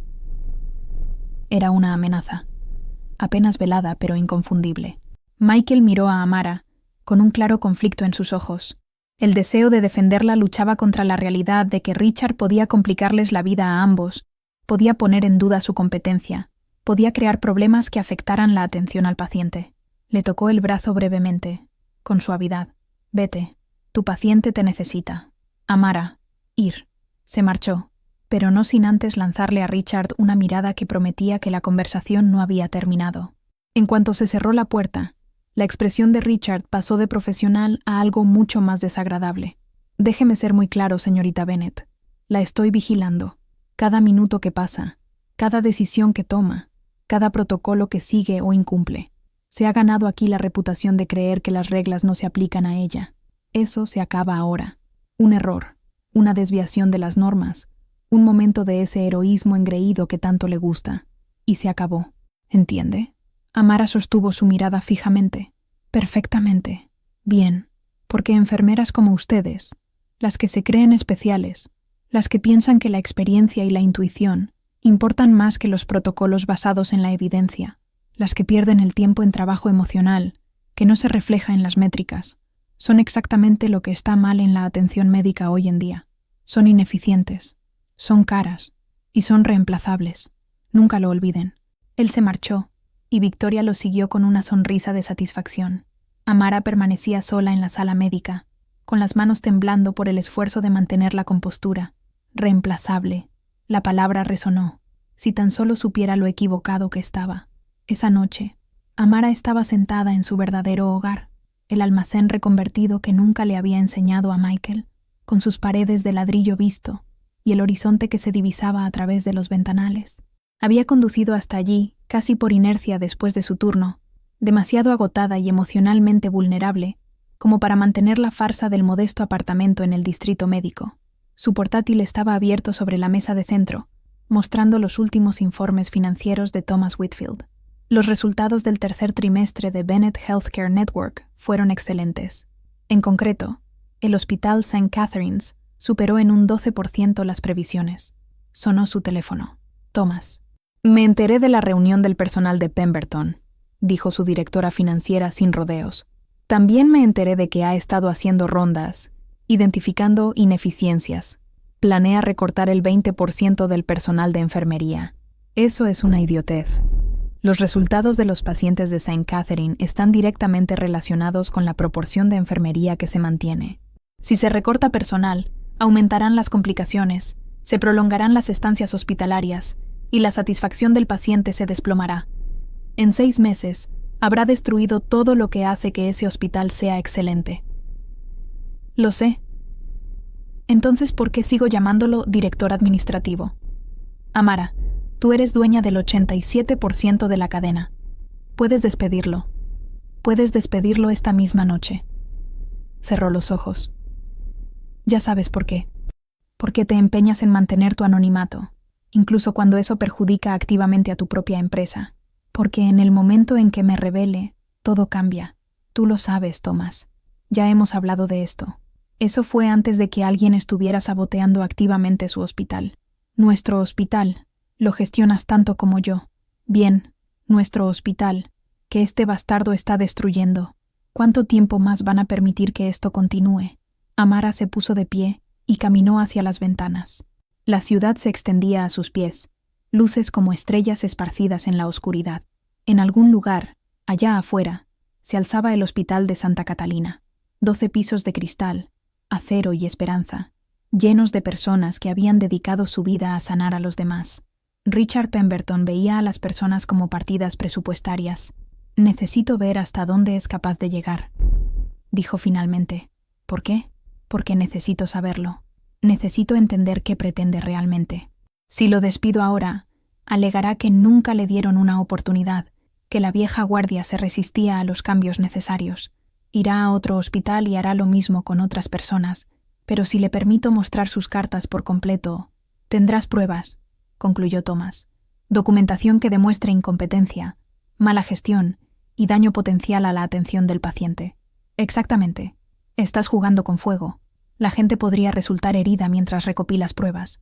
Era una amenaza, apenas velada pero inconfundible. Michael miró a Amara, con un claro conflicto en sus ojos. El deseo de defenderla luchaba contra la realidad de que Richard podía complicarles la vida a ambos, podía poner en duda su competencia, podía crear problemas que afectaran la atención al paciente. Le tocó el brazo brevemente, con suavidad. Vete, tu paciente te necesita. Amara, ir. Se marchó, pero no sin antes lanzarle a Richard una mirada que prometía que la conversación no había terminado. En cuanto se cerró la puerta, la expresión de Richard pasó de profesional a algo mucho más desagradable. Déjeme ser muy claro, señorita Bennet. La estoy vigilando. Cada minuto que pasa, cada decisión que toma, cada protocolo que sigue o incumple. Se ha ganado aquí la reputación de creer que las reglas no se aplican a ella. Eso se acaba ahora. Un error, una desviación de las normas, un momento de ese heroísmo engreído que tanto le gusta. Y se acabó. ¿Entiende? Amara sostuvo su mirada fijamente. Perfectamente. Bien. Porque enfermeras como ustedes, las que se creen especiales, las que piensan que la experiencia y la intuición importan más que los protocolos basados en la evidencia, las que pierden el tiempo en trabajo emocional, que no se refleja en las métricas, son exactamente lo que está mal en la atención médica hoy en día. Son ineficientes, son caras y son reemplazables. Nunca lo olviden. Él se marchó, y Victoria lo siguió con una sonrisa de satisfacción. Amara permanecía sola en la sala médica, con las manos temblando por el esfuerzo de mantener la compostura. Reemplazable. La palabra resonó. Si tan solo supiera lo equivocado que estaba. Esa noche, Amara estaba sentada en su verdadero hogar, el almacén reconvertido que nunca le había enseñado a Michael, con sus paredes de ladrillo visto y el horizonte que se divisaba a través de los ventanales. Había conducido hasta allí, casi por inercia después de su turno, demasiado agotada y emocionalmente vulnerable, como para mantener la farsa del modesto apartamento en el distrito médico. Su portátil estaba abierto sobre la mesa de centro, mostrando los últimos informes financieros de Thomas Whitfield. Los resultados del tercer trimestre de Bennett Healthcare Network fueron excelentes. En concreto, el Hospital St. Catherine's superó en un 12% las previsiones. Sonó su teléfono. Thomas. Me enteré de la reunión del personal de Pemberton, dijo su directora financiera sin rodeos. También me enteré de que ha estado haciendo rondas, identificando ineficiencias. Planea recortar el 20% del personal de enfermería. Eso es una idiotez. Los resultados de los pacientes de St. Catherine están directamente relacionados con la proporción de enfermería que se mantiene. Si se recorta personal, aumentarán las complicaciones, se prolongarán las estancias hospitalarias y la satisfacción del paciente se desplomará. En 6 meses, habrá destruido todo lo que hace que ese hospital sea excelente. Lo sé. Entonces, ¿por qué sigo llamándolo director administrativo? Amara, tú eres dueña del 87% de la cadena. Puedes despedirlo. Puedes despedirlo esta misma noche. Cerró los ojos. Ya sabes por qué. Porque te empeñas en mantener tu anonimato, incluso cuando eso perjudica activamente a tu propia empresa. Porque en el momento en que me revele, todo cambia. Tú lo sabes, Thomas. Ya hemos hablado de esto. Eso fue antes de que alguien estuviera saboteando activamente su hospital. Nuestro hospital. Lo gestionas tanto como yo. Bien, nuestro hospital, que este bastardo está destruyendo. ¿Cuánto tiempo más van a permitir que esto continúe? Amara se puso de pie y caminó hacia las ventanas. La ciudad se extendía a sus pies, luces como estrellas esparcidas en la oscuridad. En algún lugar, allá afuera, se alzaba el hospital de Santa Catalina. 12 pisos de cristal, acero y esperanza, llenos de personas que habían dedicado su vida a sanar a los demás. Richard Pemberton veía a las personas como partidas presupuestarias. «Necesito ver hasta dónde es capaz de llegar», dijo finalmente. «¿Por qué? Porque necesito saberlo. Necesito entender qué pretende realmente. Si lo despido ahora, alegará que nunca le dieron una oportunidad, que la vieja guardia se resistía a los cambios necesarios. Irá a otro hospital y hará lo mismo con otras personas, pero si le permito mostrar sus cartas por completo, tendrás pruebas», concluyó Thomas. «Documentación que demuestre incompetencia, mala gestión y daño potencial a la atención del paciente». «Exactamente. Estás jugando con fuego. La gente podría resultar herida mientras recopilas pruebas».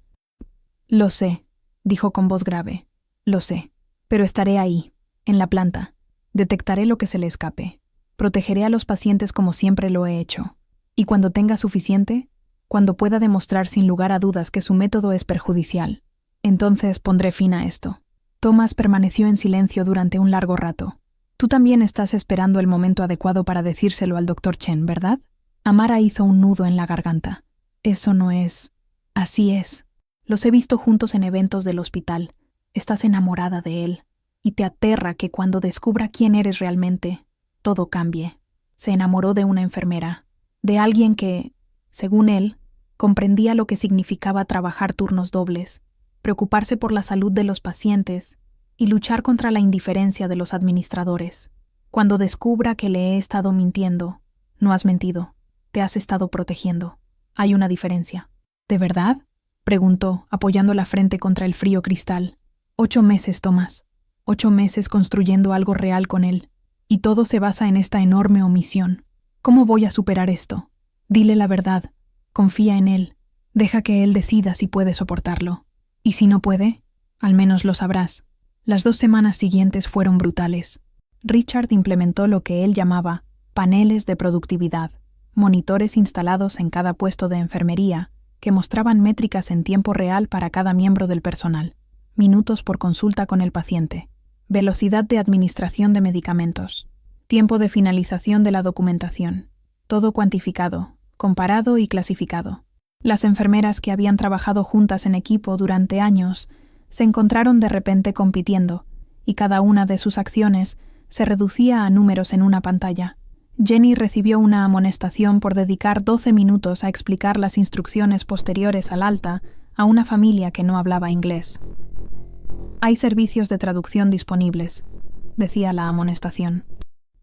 «Lo sé», dijo con voz grave. «Lo sé. Pero estaré ahí, en la planta. Detectaré lo que se le escape. Protegeré a los pacientes como siempre lo he hecho. Y cuando tenga suficiente, cuando pueda demostrar sin lugar a dudas que su método es perjudicial, entonces pondré fin a esto». Thomas permaneció en silencio durante un largo rato. «Tú también estás esperando el momento adecuado para decírselo al Dr. Chen, ¿verdad?» Amara hizo un nudo en la garganta. «Eso no es... Así es. Los he visto juntos en eventos del hospital. Estás enamorada de él. Y te aterra que cuando descubra quién eres realmente, todo cambie. Se enamoró de una enfermera, de alguien que, según él, comprendía lo que significaba trabajar turnos dobles, preocuparse por la salud de los pacientes y luchar contra la indiferencia de los administradores. Cuando descubra que le he estado mintiendo, no has mentido, te has estado protegiendo. Hay una diferencia». «¿De verdad?», preguntó, apoyando la frente contra el frío cristal. 8 meses, Thomas. 8 meses construyendo algo real con él. Y todo se basa en esta enorme omisión. ¿Cómo voy a superar esto? Dile la verdad. Confía en él. Deja que él decida si puede soportarlo. Y si no puede, al menos lo sabrás». Las 2 semanas siguientes fueron brutales. Richard implementó lo que él llamaba paneles de productividad, monitores instalados en cada puesto de enfermería que mostraban métricas en tiempo real para cada miembro del personal, minutos por consulta con el paciente, velocidad de administración de medicamentos, tiempo de finalización de la documentación, todo cuantificado, comparado y clasificado. Las enfermeras que habían trabajado juntas en equipo durante años se encontraron de repente compitiendo, y cada una de sus acciones se reducía a números en una pantalla. Jenny recibió una amonestación por dedicar 12 minutos a explicar las instrucciones posteriores al alta a una familia que no hablaba inglés. «Hay servicios de traducción disponibles», decía la amonestación.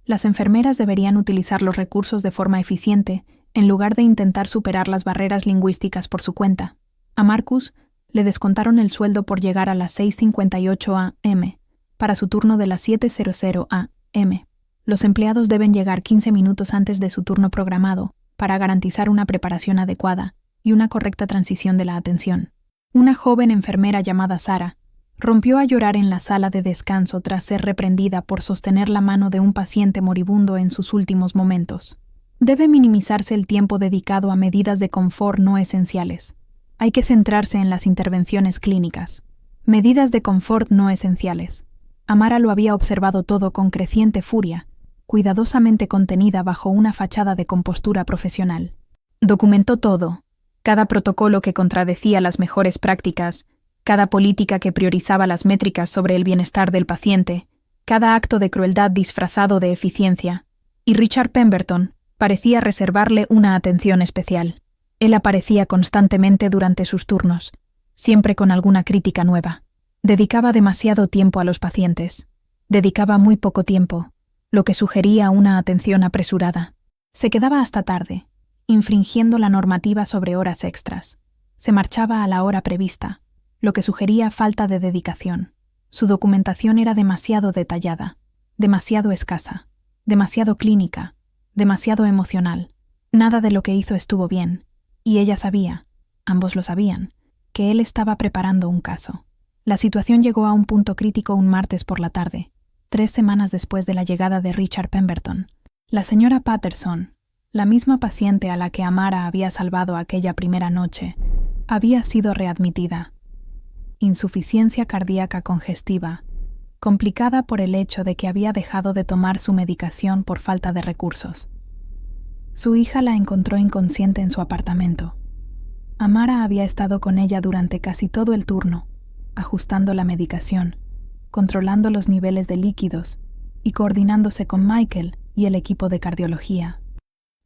Las enfermeras deberían utilizar los recursos de forma eficiente en lugar de intentar superar las barreras lingüísticas por su cuenta. A Marcus le descontaron el sueldo por llegar a las 6:58 a.m. para su turno de las 7:00 a.m. Los empleados deben llegar 15 minutos antes de su turno programado para garantizar una preparación adecuada y una correcta transición de la atención. Una joven enfermera llamada Sara rompió a llorar en la sala de descanso tras ser reprendida por sostener la mano de un paciente moribundo en sus últimos momentos. Debe minimizarse el tiempo dedicado a medidas de confort no esenciales. Hay que centrarse en las intervenciones clínicas. Medidas de confort no esenciales. Amara lo había observado todo con creciente furia, cuidadosamente contenida bajo una fachada de compostura profesional. Documentó todo, cada protocolo que contradecía las mejores prácticas, cada política que priorizaba las métricas sobre el bienestar del paciente, cada acto de crueldad disfrazado de eficiencia, y Richard Pemberton parecía reservarle una atención especial. Él aparecía constantemente durante sus turnos, siempre con alguna crítica nueva. Dedicaba demasiado tiempo a los pacientes. Dedicaba muy poco tiempo, lo que sugería una atención apresurada. Se quedaba hasta tarde, infringiendo la normativa sobre horas extras. Se marchaba a la hora prevista, lo que sugería falta de dedicación. Su documentación era demasiado detallada, demasiado escasa, demasiado clínica, demasiado emocional. Nada de lo que hizo estuvo bien, y ella sabía, ambos lo sabían, que él estaba preparando un caso. La situación llegó a un punto crítico un martes por la tarde, 3 semanas después de la llegada de Richard Pemberton. La señora Patterson, la misma paciente a la que Amara había salvado aquella primera noche, había sido readmitida. Insuficiencia cardíaca congestiva, complicada por el hecho de que había dejado de tomar su medicación por falta de recursos. Su hija la encontró inconsciente en su apartamento. Amara había estado con ella durante casi todo el turno, ajustando la medicación, controlando los niveles de líquidos y coordinándose con Michael y el equipo de cardiología.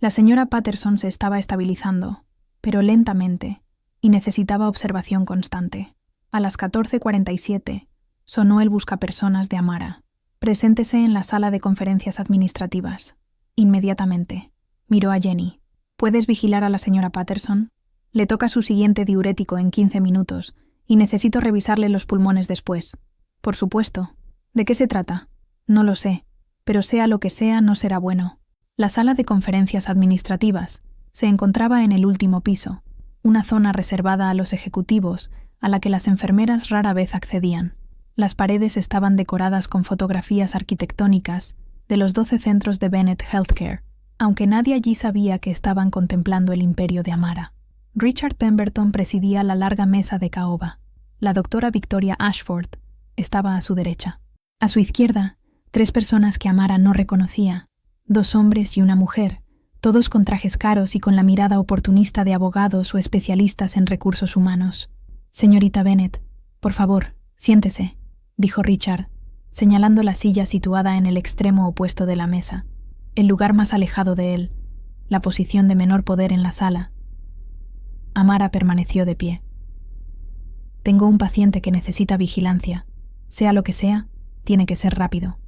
La señora Patterson se estaba estabilizando, pero lentamente, y necesitaba observación constante. A las 14:47 sonó el buscapersonas de Amara. Preséntese en la sala de conferencias administrativas. Inmediatamente. Miró a Jenny. ¿Puedes vigilar a la señora Patterson? Le toca su siguiente diurético en 15 minutos y necesito revisarle los pulmones después. Por supuesto. ¿De qué se trata? No lo sé, pero sea lo que sea, no será bueno. La sala de conferencias administrativas se encontraba en el último piso, una zona reservada a los ejecutivos a la que las enfermeras rara vez accedían. Las paredes estaban decoradas con fotografías arquitectónicas de los 12 centros de Bennett Healthcare, aunque nadie allí sabía que estaban contemplando el imperio de Amara. Richard Pemberton presidía la larga mesa de caoba. La doctora Victoria Ashford estaba a su derecha. A su izquierda, 3 personas que Amara no reconocía, 2 hombres y una mujer, todos con trajes caros y con la mirada oportunista de abogados o especialistas en recursos humanos. «Señorita Bennett, por favor, siéntese», dijo Richard, señalando la silla situada en el extremo opuesto de la mesa, el lugar más alejado de él, la posición de menor poder en la sala. Amara permaneció de pie. «Tengo un paciente que necesita vigilancia. Sea lo que sea, tiene que ser rápido».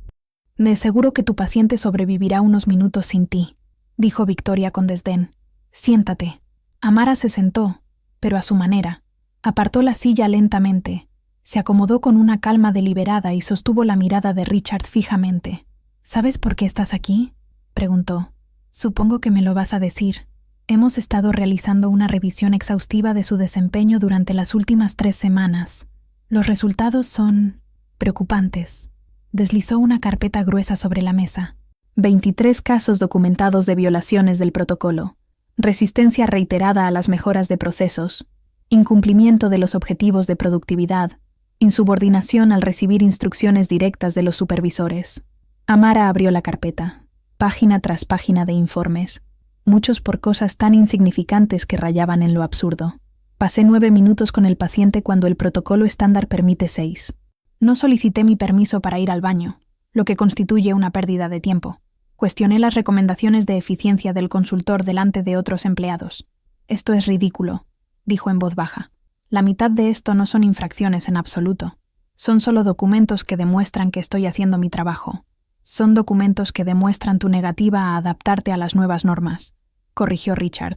«De seguro que tu paciente sobrevivirá unos minutos sin ti», dijo Victoria con desdén. «Siéntate». Amara se sentó, pero a su manera. Apartó la silla lentamente, se acomodó con una calma deliberada y sostuvo la mirada de Richard fijamente. «¿Sabes por qué estás aquí?», preguntó. «Supongo que me lo vas a decir. Hemos estado realizando una revisión exhaustiva de su desempeño durante las últimas 3 semanas. Los resultados son preocupantes». Deslizó una carpeta gruesa sobre la mesa. 23 casos documentados de violaciones del protocolo, resistencia reiterada a las mejoras de procesos, incumplimiento de los objetivos de productividad, insubordinación al recibir instrucciones directas de los supervisores. Amara abrió la carpeta, página tras página de informes, muchos por cosas tan insignificantes que rayaban en lo absurdo. Pasé 9 minutos con el paciente cuando el protocolo estándar permite 6. No solicité mi permiso para ir al baño, lo que constituye una pérdida de tiempo. Cuestioné las recomendaciones de eficiencia del consultor delante de otros empleados. «Esto es ridículo», dijo en voz baja. «La mitad de esto no son infracciones en absoluto. Son solo documentos que demuestran que estoy haciendo mi trabajo. Son documentos que demuestran tu negativa a adaptarte a las nuevas normas», corrigió Richard.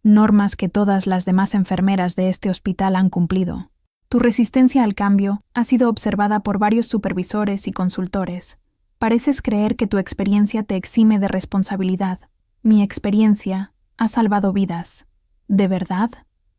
«Normas que todas las demás enfermeras de este hospital han cumplido. Tu resistencia al cambio ha sido observada por varios supervisores y consultores. Pareces creer que tu experiencia te exime de responsabilidad. Mi experiencia ha salvado vidas. ¿De verdad?».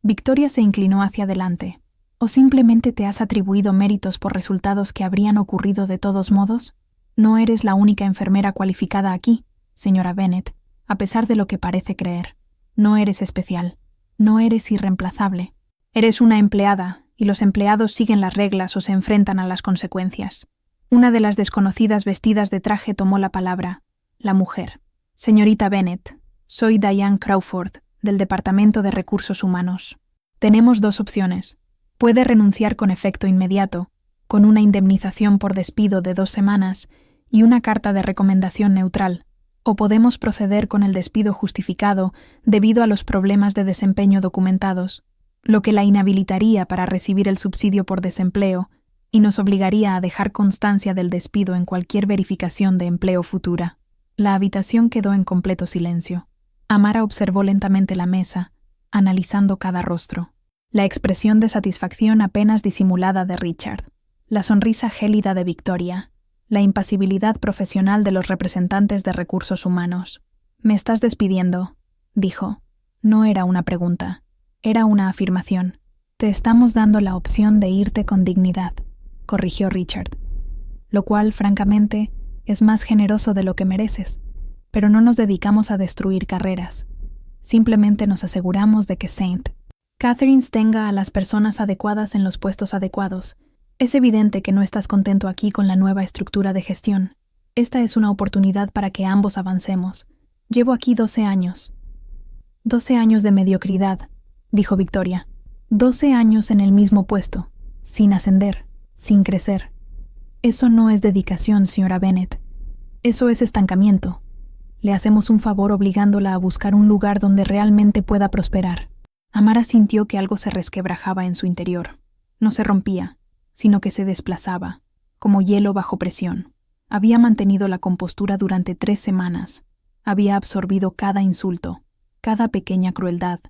Victoria se inclinó hacia adelante. ¿O simplemente te has atribuido méritos por resultados que habrían ocurrido de todos modos? No eres la única enfermera cualificada aquí, señora Bennett, a pesar de lo que parece creer. No eres especial. No eres irreemplazable. Eres una empleada, y los empleados siguen las reglas o se enfrentan a las consecuencias. Una de las desconocidas vestidas de traje tomó la palabra. La mujer. «Señorita Bennett, soy Diane Crawford, del Departamento de Recursos Humanos. Tenemos 2 opciones. Puede renunciar con efecto inmediato, con una indemnización por despido de 2 semanas y una carta de recomendación neutral, o podemos proceder con el despido justificado debido a los problemas de desempeño documentados, lo que la inhabilitaría para recibir el subsidio por desempleo y nos obligaría a dejar constancia del despido en cualquier verificación de empleo futura». La habitación quedó en completo silencio. Amara observó lentamente la mesa, analizando cada rostro. La expresión de satisfacción apenas disimulada de Richard, La sonrisa gélida de Victoria, la impasibilidad profesional de los representantes de recursos humanos. «Me estás despidiendo», dijo. No era una pregunta, era una afirmación. «Te estamos dando la opción de irte con dignidad», corrigió Richard. «Lo cual, francamente, es más generoso de lo que mereces. Pero no nos dedicamos a destruir carreras. Simplemente nos aseguramos de que St. Catharines tenga a las personas adecuadas en los puestos adecuados. Es evidente que no estás contento aquí con la nueva estructura de gestión. Esta es una oportunidad para que ambos avancemos. Llevo aquí 12 años». «12 años de mediocridad», dijo Victoria. 12 años en el mismo puesto, sin ascender, sin crecer. Eso no es dedicación, señora Bennet. Eso es estancamiento. Le hacemos un favor obligándola a buscar un lugar donde realmente pueda prosperar. Amara sintió que algo se resquebrajaba en su interior. No se rompía, sino que se desplazaba, como hielo bajo presión. Había mantenido la compostura durante 3 semanas. Había absorbido cada insulto, cada pequeña crueldad,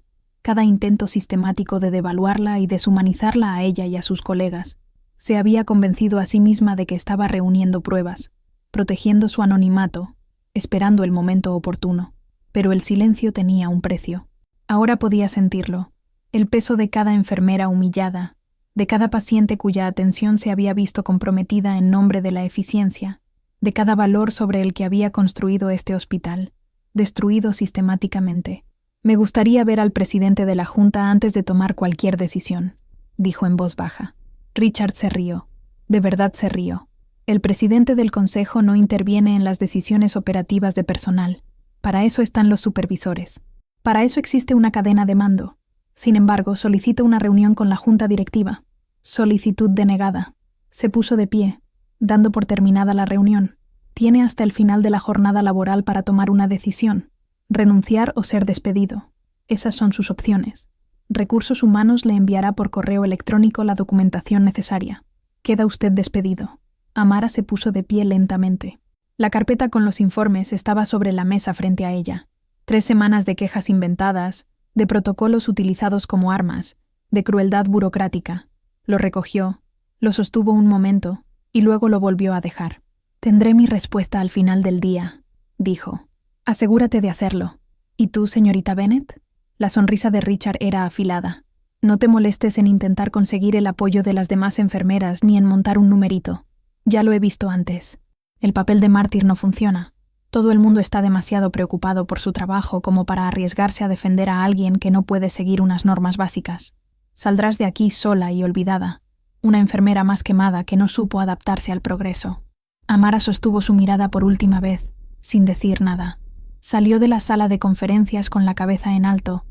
cada intento sistemático de devaluarla y deshumanizarla a ella y a sus colegas. Se había convencido a sí misma de que estaba reuniendo pruebas, protegiendo su anonimato, esperando el momento oportuno. Pero el silencio tenía un precio. Ahora podía sentirlo, el peso de cada enfermera humillada, de cada paciente cuya atención se había visto comprometida en nombre de la eficiencia, de cada valor sobre el que había construido este hospital, destruido sistemáticamente. «Me gustaría ver al presidente de la Junta antes de tomar cualquier decisión», dijo en voz baja. Richard se rió. De verdad se rió. El presidente del consejo no interviene en las decisiones operativas de personal. Para eso están los supervisores. Para eso existe una cadena de mando. Sin embargo, solicito una reunión con la junta directiva. Solicitud denegada. Se puso de pie, dando por terminada la reunión. Tiene hasta el final de la jornada laboral para tomar una decisión. Renunciar o ser despedido. Esas son sus opciones. Recursos Humanos le enviará por correo electrónico la documentación necesaria. Queda usted despedido. Amara se puso de pie lentamente. La carpeta con los informes estaba sobre la mesa frente a ella. 3 semanas de quejas inventadas, de protocolos utilizados como armas, de crueldad burocrática. Lo recogió, lo sostuvo un momento y luego lo volvió a dejar. «Tendré mi respuesta al final del día», dijo. «Asegúrate de hacerlo. ¿Y tú, señorita Bennet?» La sonrisa de Richard era afilada. «No te molestes en intentar conseguir el apoyo de las demás enfermeras ni en montar un numerito. Ya lo he visto antes. El papel de mártir no funciona. Todo el mundo está demasiado preocupado por su trabajo como para arriesgarse a defender a alguien que no puede seguir unas normas básicas. Saldrás de aquí sola y olvidada, una enfermera más quemada que no supo adaptarse al progreso». Amara sostuvo su mirada por última vez, sin decir nada. Salió de la sala de conferencias con la cabeza en alto,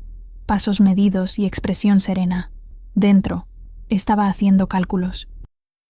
pasos medidos y expresión serena. Dentro, estaba haciendo cálculos.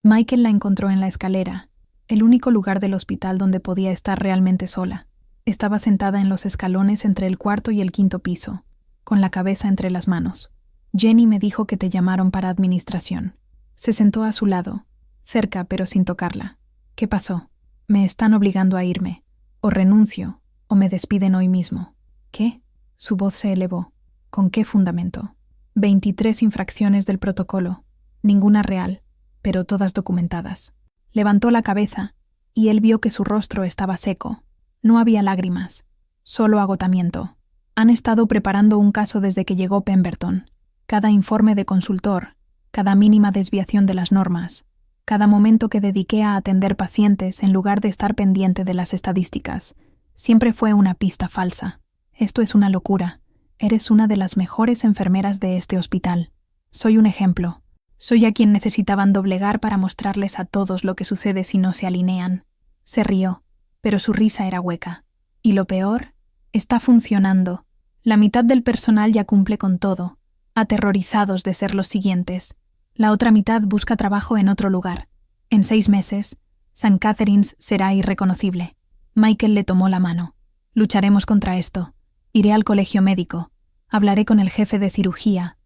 Michael la encontró en la escalera, el único lugar del hospital donde podía estar realmente sola. Estaba sentada en los escalones entre el 4º y el 5º piso, con la cabeza entre las manos. «Jenny me dijo que te llamaron para administración». Se sentó a su lado, cerca pero sin tocarla. «¿Qué pasó? Me están obligando a irme. O renuncio, o me despiden hoy mismo». «¿Qué?». Su voz se elevó. «¿Con qué fundamento?». 23 infracciones del protocolo. Ninguna real, pero todas documentadas. Levantó la cabeza, y él vio que su rostro estaba seco. No había lágrimas, solo agotamiento. Han estado preparando un caso desde que llegó Pemberton. Cada informe de consultor, cada mínima desviación de las normas, cada momento que dediqué a atender pacientes en lugar de estar pendiente de las estadísticas, siempre fue una pista falsa. Esto es una locura. Eres una de las mejores enfermeras de este hospital. Soy un ejemplo. Soy a quien necesitaban doblegar para mostrarles a todos lo que sucede si no se alinean. Se rió, pero su risa era hueca. Y lo peor, está funcionando. La mitad del personal ya cumple con todo, aterrorizados de ser los siguientes. La otra mitad busca trabajo en otro lugar. En 6 meses, St. Catharines será irreconocible. Michael le tomó la mano. Lucharemos contra esto. Iré al colegio médico. Hablaré con el jefe de cirugía.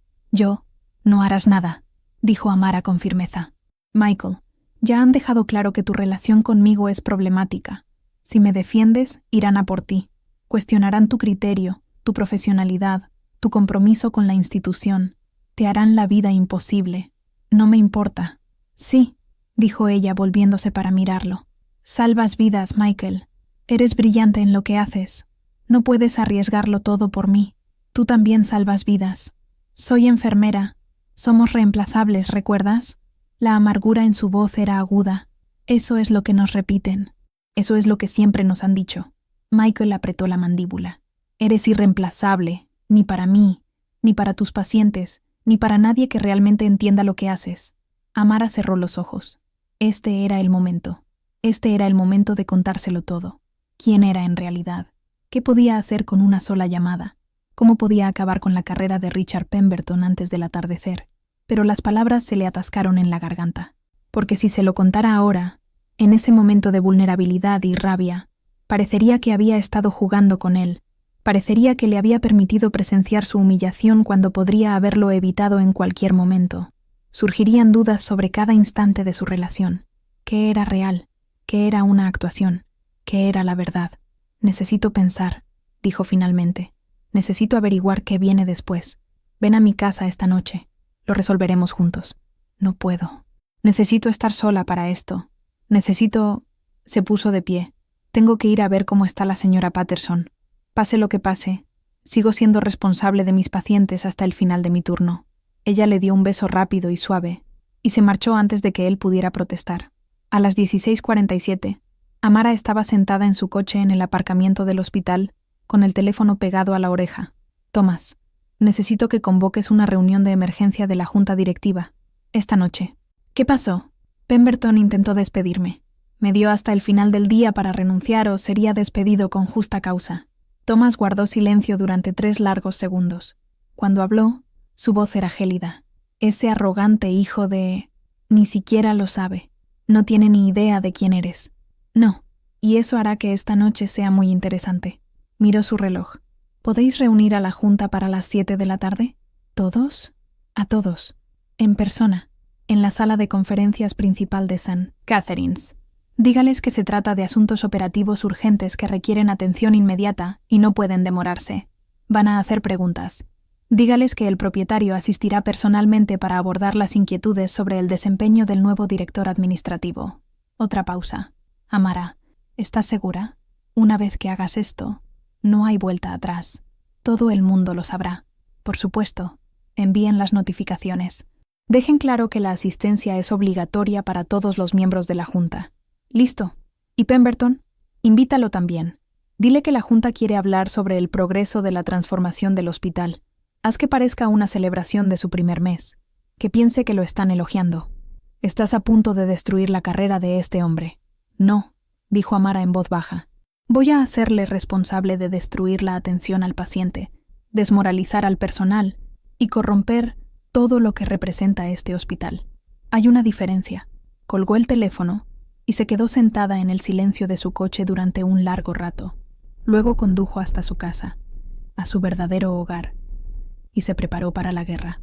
No harás nada, dijo Amara con firmeza. Michael, ya han dejado claro que tu relación conmigo es problemática. Si me defiendes, irán a por ti. Cuestionarán tu criterio, tu profesionalidad, tu compromiso con la institución. Te harán la vida imposible. No me importa. Sí, dijo ella volviéndose para mirarlo. Salvas vidas, Michael. Eres brillante en lo que haces. No puedes arriesgarlo todo por mí. Tú también salvas vidas. Soy enfermera. Somos reemplazables, ¿recuerdas? La amargura en su voz era aguda. Eso es lo que nos repiten. Eso es lo que siempre nos han dicho. Michael apretó la mandíbula. Eres irreemplazable, ni para mí, ni para tus pacientes, ni para nadie que realmente entienda lo que haces. Amara cerró los ojos. Este era el momento. Este era el momento de contárselo todo. ¿Quién era en realidad? ¿Qué podía hacer con una sola llamada? ¿Cómo podía acabar con la carrera de Richard Pemberton antes del atardecer? Pero las palabras se le atascaron en la garganta. Porque si se lo contara ahora, en ese momento de vulnerabilidad y rabia, parecería que había estado jugando con él. Parecería que le había permitido presenciar su humillación cuando podría haberlo evitado en cualquier momento. Surgirían dudas sobre cada instante de su relación. ¿Qué era real? ¿Qué era una actuación? ¿Qué era la verdad? Necesito pensar, dijo finalmente. Necesito averiguar qué viene después. Ven a mi casa esta noche. Lo resolveremos juntos. No puedo. Necesito estar sola para esto. Necesito... Se puso de pie. Tengo que ir a ver cómo está la señora Patterson. Pase lo que pase, sigo siendo responsable de mis pacientes hasta el final de mi turno. Ella le dio un beso rápido y suave, y se marchó antes de que él pudiera protestar. A las 16:47, Amara estaba sentada en su coche en el aparcamiento del hospital, con el teléfono pegado a la oreja. Thomas, necesito que convoques una reunión de emergencia de la junta directiva, esta noche. ¿Qué pasó? Pemberton intentó despedirme. Me dio hasta el final del día para renunciar o sería despedido con justa causa. Thomas guardó silencio durante 3 largos segundos. Cuando habló, su voz era gélida. Ese arrogante hijo de... Ni siquiera lo sabe. No tiene ni idea de quién eres. No, y eso hará que esta noche sea muy interesante. Miró su reloj. ¿Podéis reunir a la junta para las 7 de la tarde? ¿Todos? A todos. En persona. En la sala de conferencias principal de St. Catherine's. Dígales que se trata de asuntos operativos urgentes que requieren atención inmediata y no pueden demorarse. Van a hacer preguntas. Dígales que el propietario asistirá personalmente para abordar las inquietudes sobre el desempeño del nuevo director administrativo. Otra pausa. Amara, ¿estás segura? Una vez que hagas esto, no hay vuelta atrás. Todo el mundo lo sabrá. Por supuesto, envíen las notificaciones. Dejen claro que la asistencia es obligatoria para todos los miembros de la Junta. Listo. ¿Y Pemberton? Invítalo también. Dile que la Junta quiere hablar sobre el progreso de la transformación del hospital. Haz que parezca una celebración de su primer mes. Que piense que lo están elogiando. Estás a punto de destruir la carrera de este hombre. No, dijo Amara en voz baja. Voy a hacerle responsable de destruir la atención al paciente, desmoralizar al personal y corromper todo lo que representa este hospital. Hay una diferencia. Colgó el teléfono y se quedó sentada en el silencio de su coche durante un largo rato. Luego condujo hasta su casa, a su verdadero hogar, y se preparó para la guerra.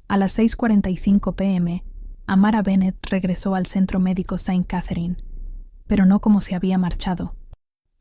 A las 6:45 p.m., Amara Bennett regresó al centro médico St. Catherine, pero no como se había marchado.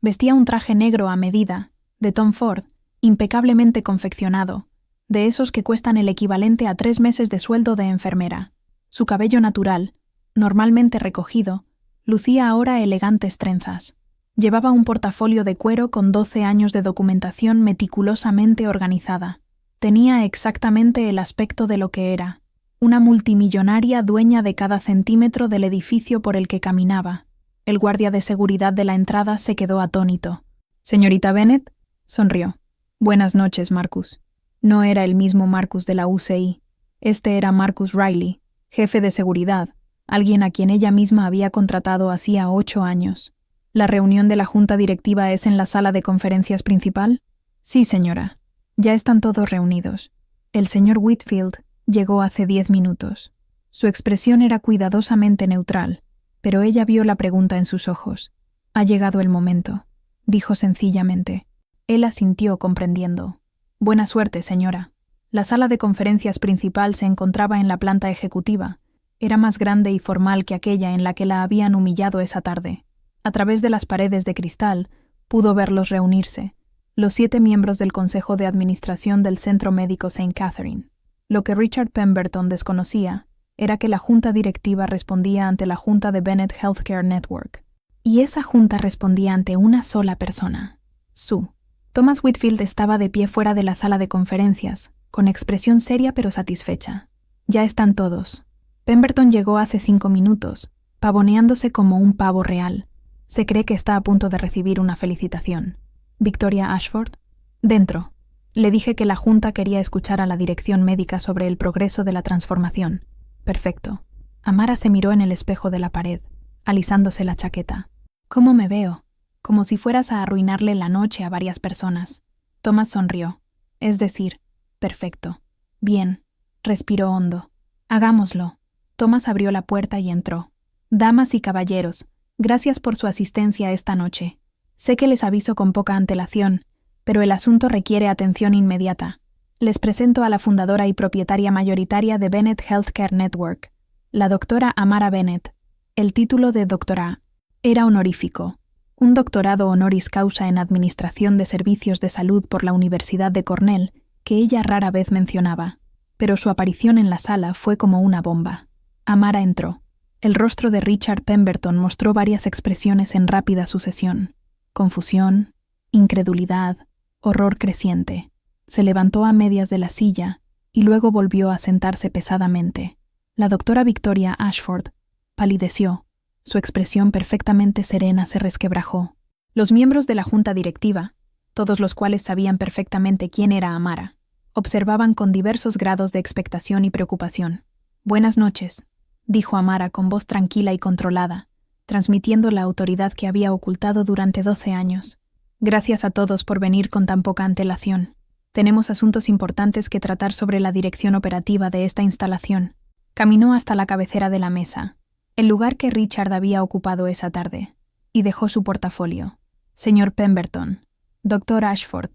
Vestía un traje negro a medida, de Tom Ford, impecablemente confeccionado, de esos que cuestan el equivalente a 3 meses de sueldo de enfermera. Su cabello natural, normalmente recogido, lucía ahora elegantes trenzas. Llevaba un portafolio de cuero con 12 años de documentación meticulosamente organizada. Tenía exactamente el aspecto de lo que era, una multimillonaria dueña de cada centímetro del edificio por el que caminaba. El guardia de seguridad de la entrada se quedó atónito. «¿Señorita Bennett?» sonrió. «Buenas noches, Marcus». No era el mismo Marcus de la UCI. Este era Marcus Riley, jefe de seguridad, alguien a quien ella misma había contratado hacía 8 años. ¿La reunión de la junta directiva es en la sala de conferencias principal? Sí, señora. Ya están todos reunidos. El señor Whitfield llegó hace 10 minutos. Su expresión era cuidadosamente neutral, pero ella vio la pregunta en sus ojos. Ha llegado el momento, dijo sencillamente. Él asintió comprendiendo. Buena suerte, señora. La sala de conferencias principal se encontraba en la planta ejecutiva. Era más grande y formal que aquella en la que la habían humillado esa tarde. A través de las paredes de cristal, pudo verlos reunirse, los 7 miembros del Consejo de Administración del Centro Médico St. Catherine. Lo que Richard Pemberton desconocía era que la junta directiva respondía ante la junta de Bennett Healthcare Network. Y esa junta respondía ante una sola persona, Sue. Thomas Whitfield estaba de pie fuera de la sala de conferencias, con expresión seria pero satisfecha. Ya están todos. Pemberton llegó hace 5 minutos, pavoneándose como un pavo real. Se cree que está a punto de recibir una felicitación. Victoria Ashford. Dentro. Le dije que la junta quería escuchar a la dirección médica sobre el progreso de la transformación. Perfecto. Amara se miró en el espejo de la pared, alisándose la chaqueta. ¿Cómo me veo? Como si fueras a arruinarle la noche a varias personas. Thomas sonrió. Es decir, perfecto. Bien. Respiró hondo. Hagámoslo. Thomas abrió la puerta y entró. Damas y caballeros, gracias por su asistencia esta noche. Sé que les aviso con poca antelación, pero el asunto requiere atención inmediata. Les presento a la fundadora y propietaria mayoritaria de Bennett Healthcare Network, la doctora Amara Bennett. El título de doctora era honorífico, un doctorado honoris causa en Administración de Servicios de Salud por la Universidad de Cornell, que ella rara vez mencionaba, pero su aparición en la sala fue como una bomba. Amara entró. El rostro de Richard Pemberton mostró varias expresiones en rápida sucesión: confusión, incredulidad, horror creciente. Se levantó a medias de la silla y luego volvió a sentarse pesadamente. La doctora Victoria Ashford palideció. Su expresión perfectamente serena se resquebrajó. Los miembros de la junta directiva, todos los cuales sabían perfectamente quién era Amara, observaban con diversos grados de expectación y preocupación. «Buenas noches», dijo Amara con voz tranquila y controlada, transmitiendo la autoridad que había ocultado durante 12 años. «Gracias a todos por venir con tan poca antelación. Tenemos asuntos importantes que tratar sobre la dirección operativa de esta instalación». Caminó hasta la cabecera de la mesa, el lugar que Richard había ocupado esa tarde, y dejó su portafolio. «Señor Pemberton, Dr. Ashford,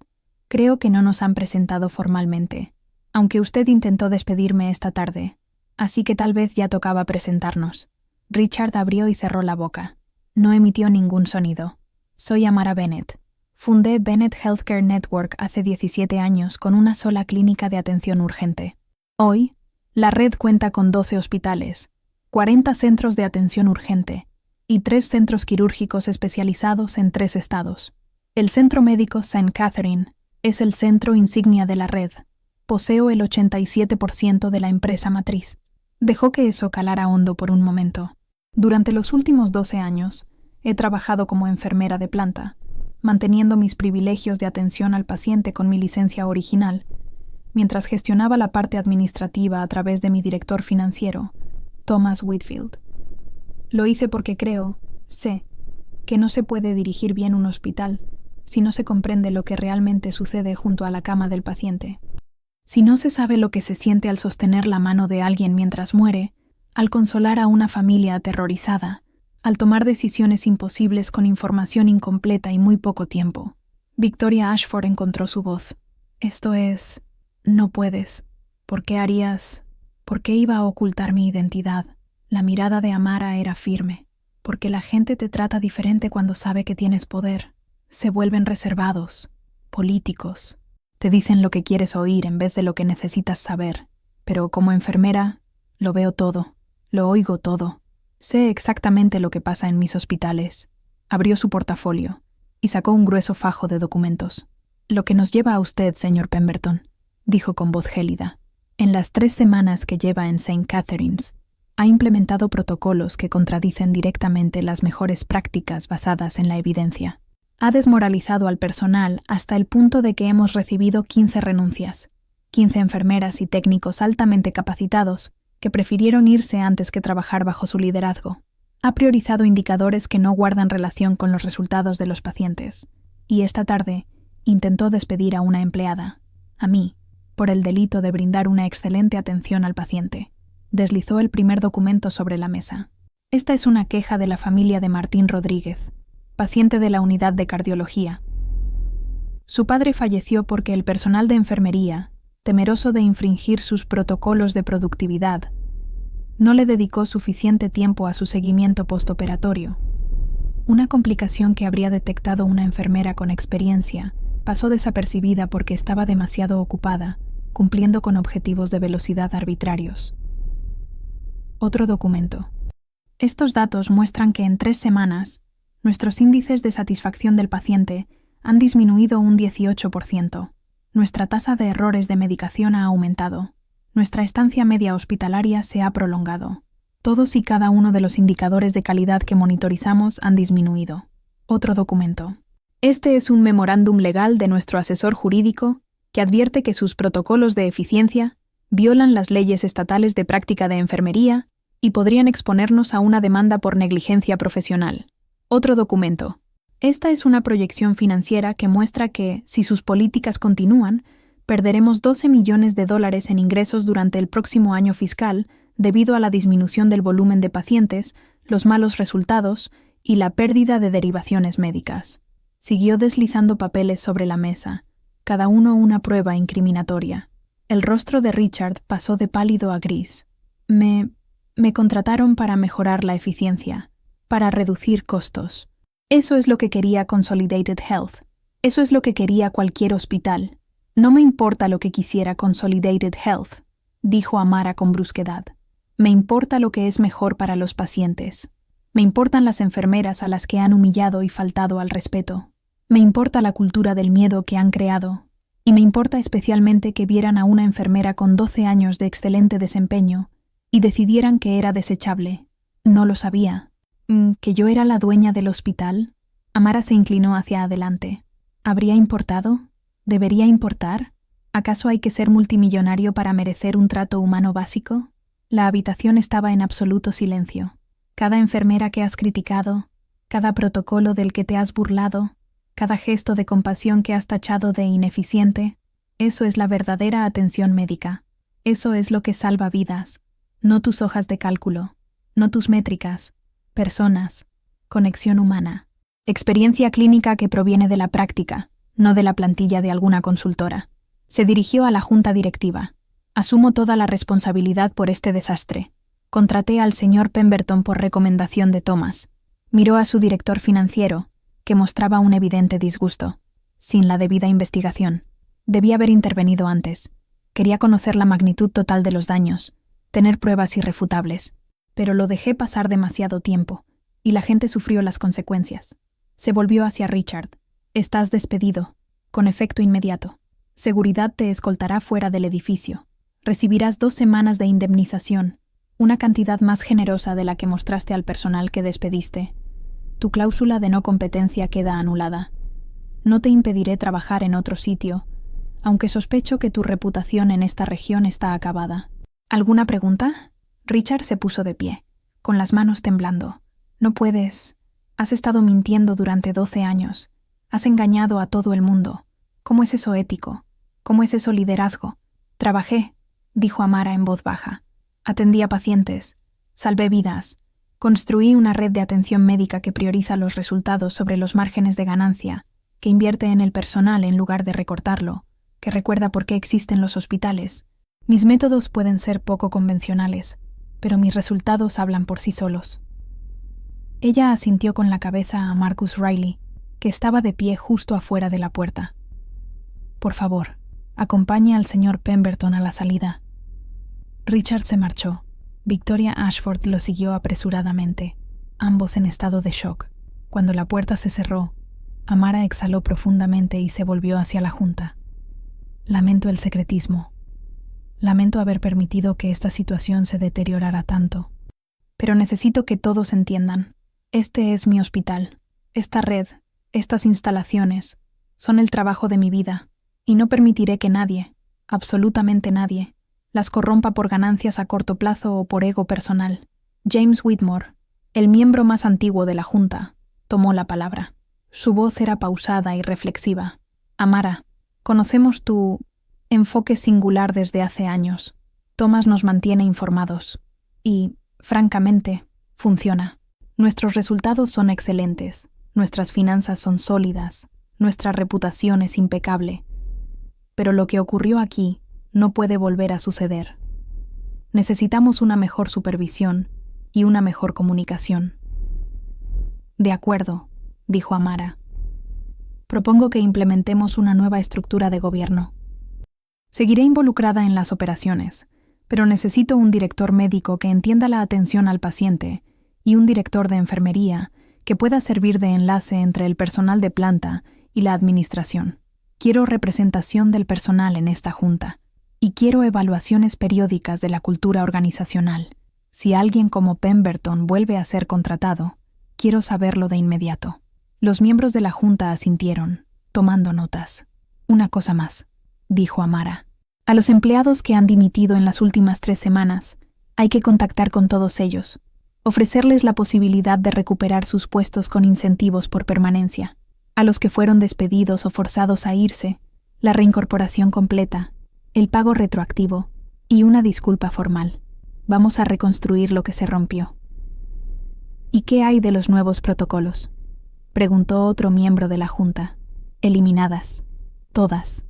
creo que no nos han presentado formalmente, aunque usted intentó despedirme esta tarde, así que tal vez ya tocaba presentarnos». Richard abrió y cerró la boca. No emitió ningún sonido. «Soy Amara Bennett. Fundé Bennett Healthcare Network hace 17 años con una sola clínica de atención urgente. Hoy, la red cuenta con 12 hospitales, 40 centros de atención urgente y 3 centros quirúrgicos especializados en 3 estados. El Centro Médico St. Catherine es el centro insignia de la red. Poseo el 87% de la empresa matriz». Dejó que eso calara hondo por un momento. «Durante los últimos 12 años, he trabajado como enfermera de planta, manteniendo mis privilegios de atención al paciente con mi licencia original, mientras gestionaba la parte administrativa a través de mi director financiero, Thomas Whitfield. Lo hice porque sé, que no se puede dirigir bien un hospital si no se comprende lo que realmente sucede junto a la cama del paciente. Si no se sabe lo que se siente al sostener la mano de alguien mientras muere, al consolar a una familia aterrorizada, al tomar decisiones imposibles con información incompleta y muy poco tiempo». Victoria Ashford encontró su voz. «Esto es... no puedes. ¿Por qué harías...? ¿Por qué iba a ocultar mi identidad?» La mirada de Amara era firme. «Porque la gente te trata diferente cuando sabe que tienes poder. Se vuelven reservados, políticos. Te dicen lo que quieres oír en vez de lo que necesitas saber. Pero como enfermera, lo veo todo, lo oigo todo. Sé exactamente lo que pasa en mis hospitales». Abrió su portafolio y sacó un grueso fajo de documentos. «Lo que nos lleva a usted, señor Pemberton», dijo con voz gélida. «En las 3 semanas que lleva en St. Catherine's, ha implementado protocolos que contradicen directamente las mejores prácticas basadas en la evidencia. Ha desmoralizado al personal hasta el punto de que hemos recibido 15 renuncias, 15 enfermeras y técnicos altamente capacitados que prefirieron irse antes que trabajar bajo su liderazgo. Ha priorizado indicadores que no guardan relación con los resultados de los pacientes. Y esta tarde intentó despedir a una empleada, a mí, por el delito de brindar una excelente atención al paciente». Deslizó el primer documento sobre la mesa. «Esta es una queja de la familia de Martín Rodríguez, paciente de la unidad de cardiología. Su padre falleció porque el personal de enfermería, temeroso de infringir sus protocolos de productividad, no le dedicó suficiente tiempo a su seguimiento postoperatorio. Una complicación que habría detectado una enfermera con experiencia pasó desapercibida porque estaba demasiado ocupada, cumpliendo con objetivos de velocidad arbitrarios. Otro documento. Estos datos muestran que en 3 semanas, nuestros índices de satisfacción del paciente han disminuido un 18%. Nuestra tasa de errores de medicación ha aumentado. Nuestra estancia media hospitalaria se ha prolongado. Todos y cada uno de los indicadores de calidad que monitorizamos han disminuido. Otro documento. Este es un memorándum legal de nuestro asesor jurídico que advierte que sus protocolos de eficiencia violan las leyes estatales de práctica de enfermería y podrían exponernos a una demanda por negligencia profesional. Otro documento. Esta es una proyección financiera que muestra que, si sus políticas continúan, perderemos $12 millones en ingresos durante el próximo año fiscal debido a la disminución del volumen de pacientes, los malos resultados y la pérdida de derivaciones médicas. Siguió deslizando papeles sobre la mesa, cada uno una prueba incriminatoria. El rostro de Richard pasó de pálido a gris. Me contrataron para mejorar la eficiencia, para reducir costos. Eso es lo que quería Consolidated Health. Eso es lo que quería cualquier hospital. No me importa lo que quisiera Consolidated Health, dijo Amara con brusquedad. Me importa lo que es mejor para los pacientes. Me importan las enfermeras a las que han humillado y faltado al respeto. Me importa la cultura del miedo que han creado. Y me importa especialmente que vieran a una enfermera con 12 años de excelente desempeño y decidieran que era desechable. No lo sabía. ¿Que yo era la dueña del hospital? Amara se inclinó hacia adelante. ¿Habría importado? ¿Debería importar? ¿Acaso hay que ser multimillonario para merecer un trato humano básico? La habitación estaba en absoluto silencio. Cada enfermera que has criticado, cada protocolo del que te has burlado, cada gesto de compasión que has tachado de ineficiente, eso es la verdadera atención médica. Eso es lo que salva vidas, no tus hojas de cálculo, no tus métricas, personas, conexión humana, experiencia clínica que proviene de la práctica, no de la plantilla de alguna consultora. Se dirigió a la junta directiva. Asumo toda la responsabilidad por este desastre. Contraté al señor Pemberton por recomendación de Thomas. Miró a su director financiero, que mostraba un evidente disgusto. Sin la debida investigación. Debía haber intervenido antes. Quería conocer la magnitud total de los daños, tener pruebas irrefutables. Pero lo dejé pasar demasiado tiempo, y la gente sufrió las consecuencias. Se volvió hacia Richard. Estás despedido, con efecto inmediato. Seguridad te escoltará fuera del edificio. Recibirás 2 semanas de indemnización, una cantidad más generosa de la que mostraste al personal que despediste. Tu cláusula de no competencia queda anulada. No te impediré trabajar en otro sitio, aunque sospecho que tu reputación en esta región está acabada. ¿Alguna pregunta? Richard se puso de pie, con las manos temblando. No puedes. Has estado mintiendo durante 12 años. Has engañado a todo el mundo. ¿Cómo es eso ético? ¿Cómo es eso liderazgo? Trabajé, dijo Amara en voz baja. Atendí a pacientes. Salvé vidas. Construí una red de atención médica que prioriza los resultados sobre los márgenes de ganancia, que invierte en el personal en lugar de recortarlo, que recuerda por qué existen los hospitales. Mis métodos pueden ser poco convencionales, pero mis resultados hablan por sí solos. Ella asintió con la cabeza a Marcus Riley, que estaba de pie justo afuera de la puerta. Por favor, acompañe al señor Pemberton a la salida. Richard se marchó. Victoria Ashford lo siguió apresuradamente, ambos en estado de shock. Cuando la puerta se cerró, Amara exhaló profundamente y se volvió hacia la junta. Lamento el secretismo. Lamento haber permitido que esta situación se deteriorara tanto. Pero necesito que todos entiendan. Este es mi hospital. Esta red, estas instalaciones, son el trabajo de mi vida, y no permitiré que nadie, absolutamente nadie, las corrompa por ganancias a corto plazo o por ego personal. James Whitmore, el miembro más antiguo de la Junta, tomó la palabra. Su voz era pausada y reflexiva. Amara, conocemos tu enfoque singular desde hace años. Thomas nos mantiene informados. Y, francamente, funciona. Nuestros resultados son excelentes. Nuestras finanzas son sólidas. Nuestra reputación es impecable. Pero lo que ocurrió aquí no puede volver a suceder. Necesitamos una mejor supervisión y una mejor comunicación. De acuerdo, dijo Amara. Propongo que implementemos una nueva estructura de gobierno. Seguiré involucrada en las operaciones, pero necesito un director médico que entienda la atención al paciente y un director de enfermería que pueda servir de enlace entre el personal de planta y la administración. Quiero representación del personal en esta junta y quiero evaluaciones periódicas de la cultura organizacional. Si alguien como Pemberton vuelve a ser contratado, quiero saberlo de inmediato. Los miembros de la junta asintieron, tomando notas. Una cosa más, dijo Amara. A los empleados que han dimitido en las últimas 3 semanas, hay que contactar con todos ellos, ofrecerles la posibilidad de recuperar sus puestos con incentivos por permanencia. A los que fueron despedidos o forzados a irse, la reincorporación completa, el pago retroactivo y una disculpa formal. Vamos a reconstruir lo que se rompió. ¿Y qué hay de los nuevos protocolos?, preguntó otro miembro de la junta. Eliminadas. Todas.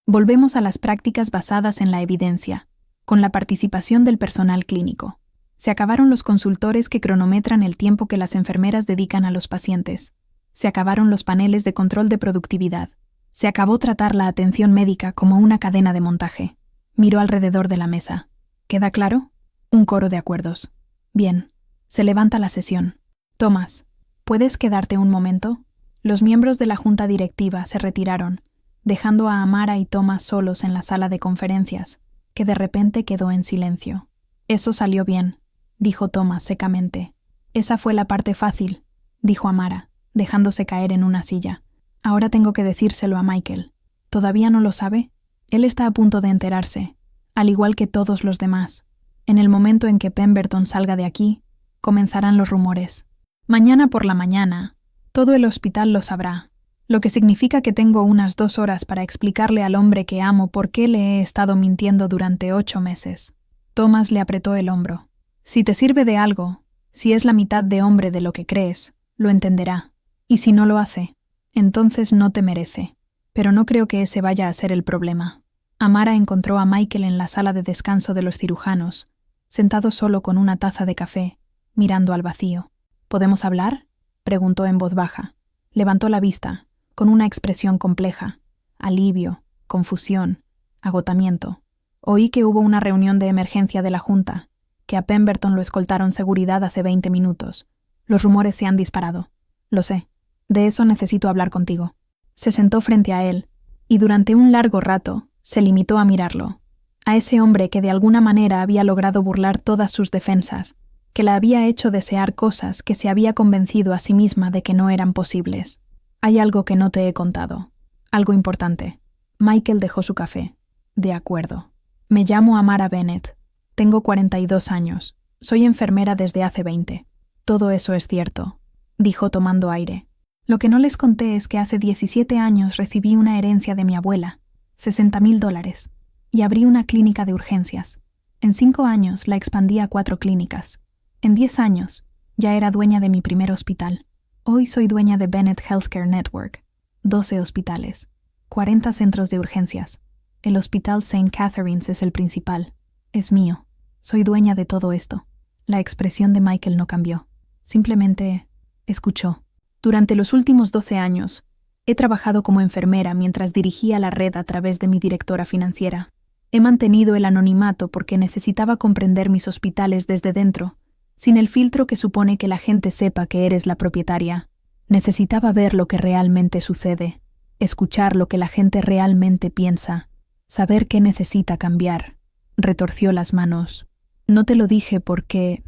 Volvemos a las prácticas basadas en la evidencia, con la participación del personal clínico. Se acabaron los consultores que cronometran el tiempo que las enfermeras dedican a los pacientes. Se acabaron los paneles de control de productividad. Se acabó tratar la atención médica como una cadena de montaje. Miró alrededor de la mesa. ¿Queda claro? Un coro de acuerdos. Bien. Se levanta la sesión. Thomas, ¿puedes quedarte un momento? Los miembros de la junta directiva se retiraron, dejando a Amara y Thomas solos en la sala de conferencias, que de repente quedó en silencio. Eso salió bien, dijo Thomas secamente. Esa fue la parte fácil, dijo Amara, dejándose caer en una silla. Ahora tengo que decírselo a Michael. ¿Todavía no lo sabe? Él está a punto de enterarse, al igual que todos los demás. En el momento en que Pemberton salga de aquí, comenzarán los rumores. Mañana por la mañana, todo el hospital lo sabrá, lo que significa que tengo unas 2 horas para explicarle al hombre que amo por qué le he estado mintiendo durante 8 meses. Thomas le apretó el hombro. Si te sirve de algo, si es la mitad de hombre de lo que crees, lo entenderá. Y si no lo hace, entonces no te merece. Pero no creo que ese vaya a ser el problema. Amara encontró a Michael en la sala de descanso de los cirujanos, sentado solo con una taza de café, mirando al vacío. ¿Podemos hablar?, preguntó en voz baja. Levantó la vista, con una expresión compleja. Alivio, confusión, agotamiento. Oí que hubo una reunión de emergencia de la junta, que a Pemberton lo escoltaron seguridad hace 20 minutos. Los rumores se han disparado. Lo sé. De eso necesito hablar contigo. Se sentó frente a él, y durante un largo rato se limitó a mirarlo. A ese hombre que de alguna manera había logrado burlar todas sus defensas, que la había hecho desear cosas que se había convencido a sí misma de que no eran posibles. Hay algo que no te he contado. Algo importante. Michael dejó su café. De acuerdo. Me llamo Amara Bennett. Tengo 42 años. Soy enfermera desde hace 20. Todo eso es cierto, dijo tomando aire. Lo que no les conté es que hace 17 años recibí una herencia de mi abuela, $60,000, y abrí una clínica de urgencias. En 5 años la expandí a 4 clínicas. En 10 años ya era dueña de mi primer hospital. Hoy soy dueña de Bennett Healthcare Network, 12 hospitales, 40 centros de urgencias. El Hospital St. Catherine's es el principal. Es mío. Soy dueña de todo esto. La expresión de Michael no cambió. Simplemente escuchó. Durante los últimos 12 años, he trabajado como enfermera mientras dirigía la red a través de mi directora financiera. He mantenido el anonimato porque necesitaba comprender mis hospitales desde dentro, sin el filtro que supone que la gente sepa que eres la propietaria. Necesitaba ver lo que realmente sucede, escuchar lo que la gente realmente piensa, saber qué necesita cambiar. Retorció las manos. No te lo dije porque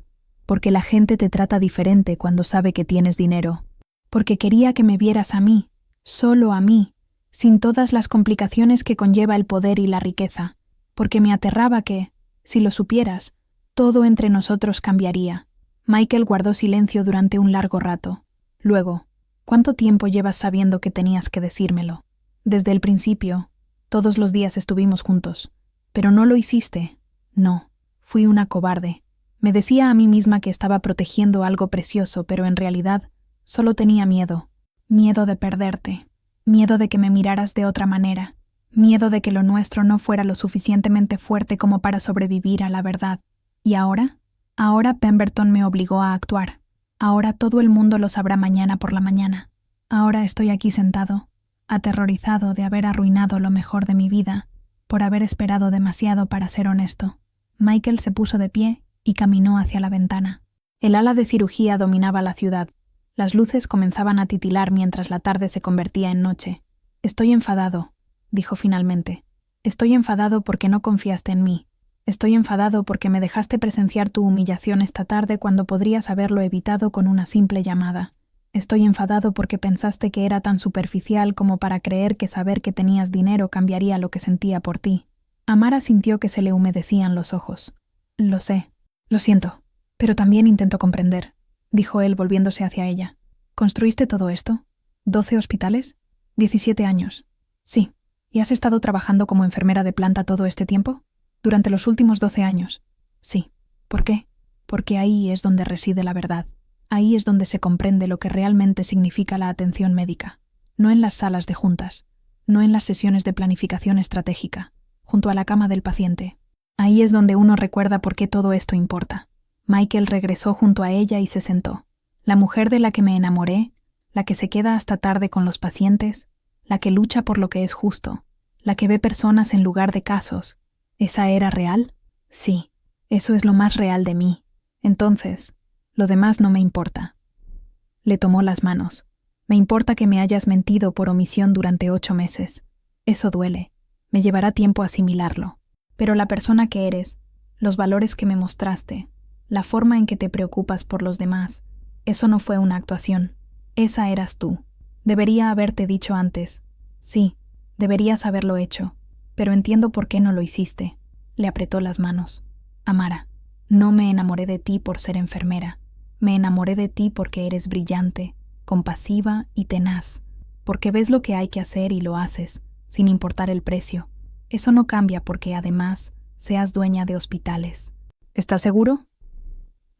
la gente te trata diferente cuando sabe que tienes dinero. Porque quería que me vieras a mí, solo a mí, sin todas las complicaciones que conlleva el poder y la riqueza. Porque me aterraba que, si lo supieras, todo entre nosotros cambiaría. Michael guardó silencio durante un largo rato. Luego, ¿cuánto tiempo llevas sabiendo que tenías que decírmelo? Desde el principio, todos los días estuvimos juntos. Pero no lo hiciste. No, fui una cobarde. Me decía a mí misma que estaba protegiendo algo precioso, pero en realidad solo tenía miedo. Miedo de perderte. Miedo de que me miraras de otra manera. Miedo de que lo nuestro no fuera lo suficientemente fuerte como para sobrevivir a la verdad. ¿Y ahora? Ahora Pemberton me obligó a actuar. Ahora todo el mundo lo sabrá mañana por la mañana. Ahora estoy aquí sentado, aterrorizado de haber arruinado lo mejor de mi vida, por haber esperado demasiado para ser honesto. Michael se puso de pie y caminó hacia la ventana. El ala de cirugía dominaba la ciudad. Las luces comenzaban a titilar mientras la tarde se convertía en noche. «Estoy enfadado», dijo finalmente. «Estoy enfadado porque no confiaste en mí. Estoy enfadado porque me dejaste presenciar tu humillación esta tarde cuando podrías haberlo evitado con una simple llamada. Estoy enfadado porque pensaste que era tan superficial como para creer que saber que tenías dinero cambiaría lo que sentía por ti». Amara sintió que se le humedecían los ojos. «Lo sé. Lo siento. Pero también intento comprender», dijo él volviéndose hacia ella. «¿Construiste todo esto? ¿12 hospitales? 17 años. Sí. ¿Y has estado trabajando como enfermera de planta todo este tiempo? Durante los últimos 12 años. Sí. ¿Por qué? Porque ahí es donde reside la verdad. Ahí es donde se comprende lo que realmente significa la atención médica. No en las salas de juntas. No en las sesiones de planificación estratégica. Junto a la cama del paciente. Ahí es donde uno recuerda por qué todo esto importa». Michael regresó junto a ella y se sentó. «La mujer de la que me enamoré, la que se queda hasta tarde con los pacientes, la que lucha por lo que es justo, la que ve personas en lugar de casos. ¿Esa era real? Sí, eso es lo más real de mí. Entonces, lo demás no me importa». Le tomó las manos. «Me importa que me hayas mentido por omisión durante 8 meses. Eso duele. Me llevará tiempo asimilarlo. Pero la persona que eres, los valores que me mostraste, la forma en que te preocupas por los demás, eso no fue una actuación. Esa eras tú. Debería haberte dicho antes. Sí, deberías haberlo hecho. Pero entiendo por qué no lo hiciste». Le apretó las manos. «Amara, no me enamoré de ti por ser enfermera. Me enamoré de ti porque eres brillante, compasiva y tenaz. Porque ves lo que hay que hacer y lo haces, sin importar el precio. Eso no cambia porque, además, seas dueña de hospitales». «¿Estás seguro?»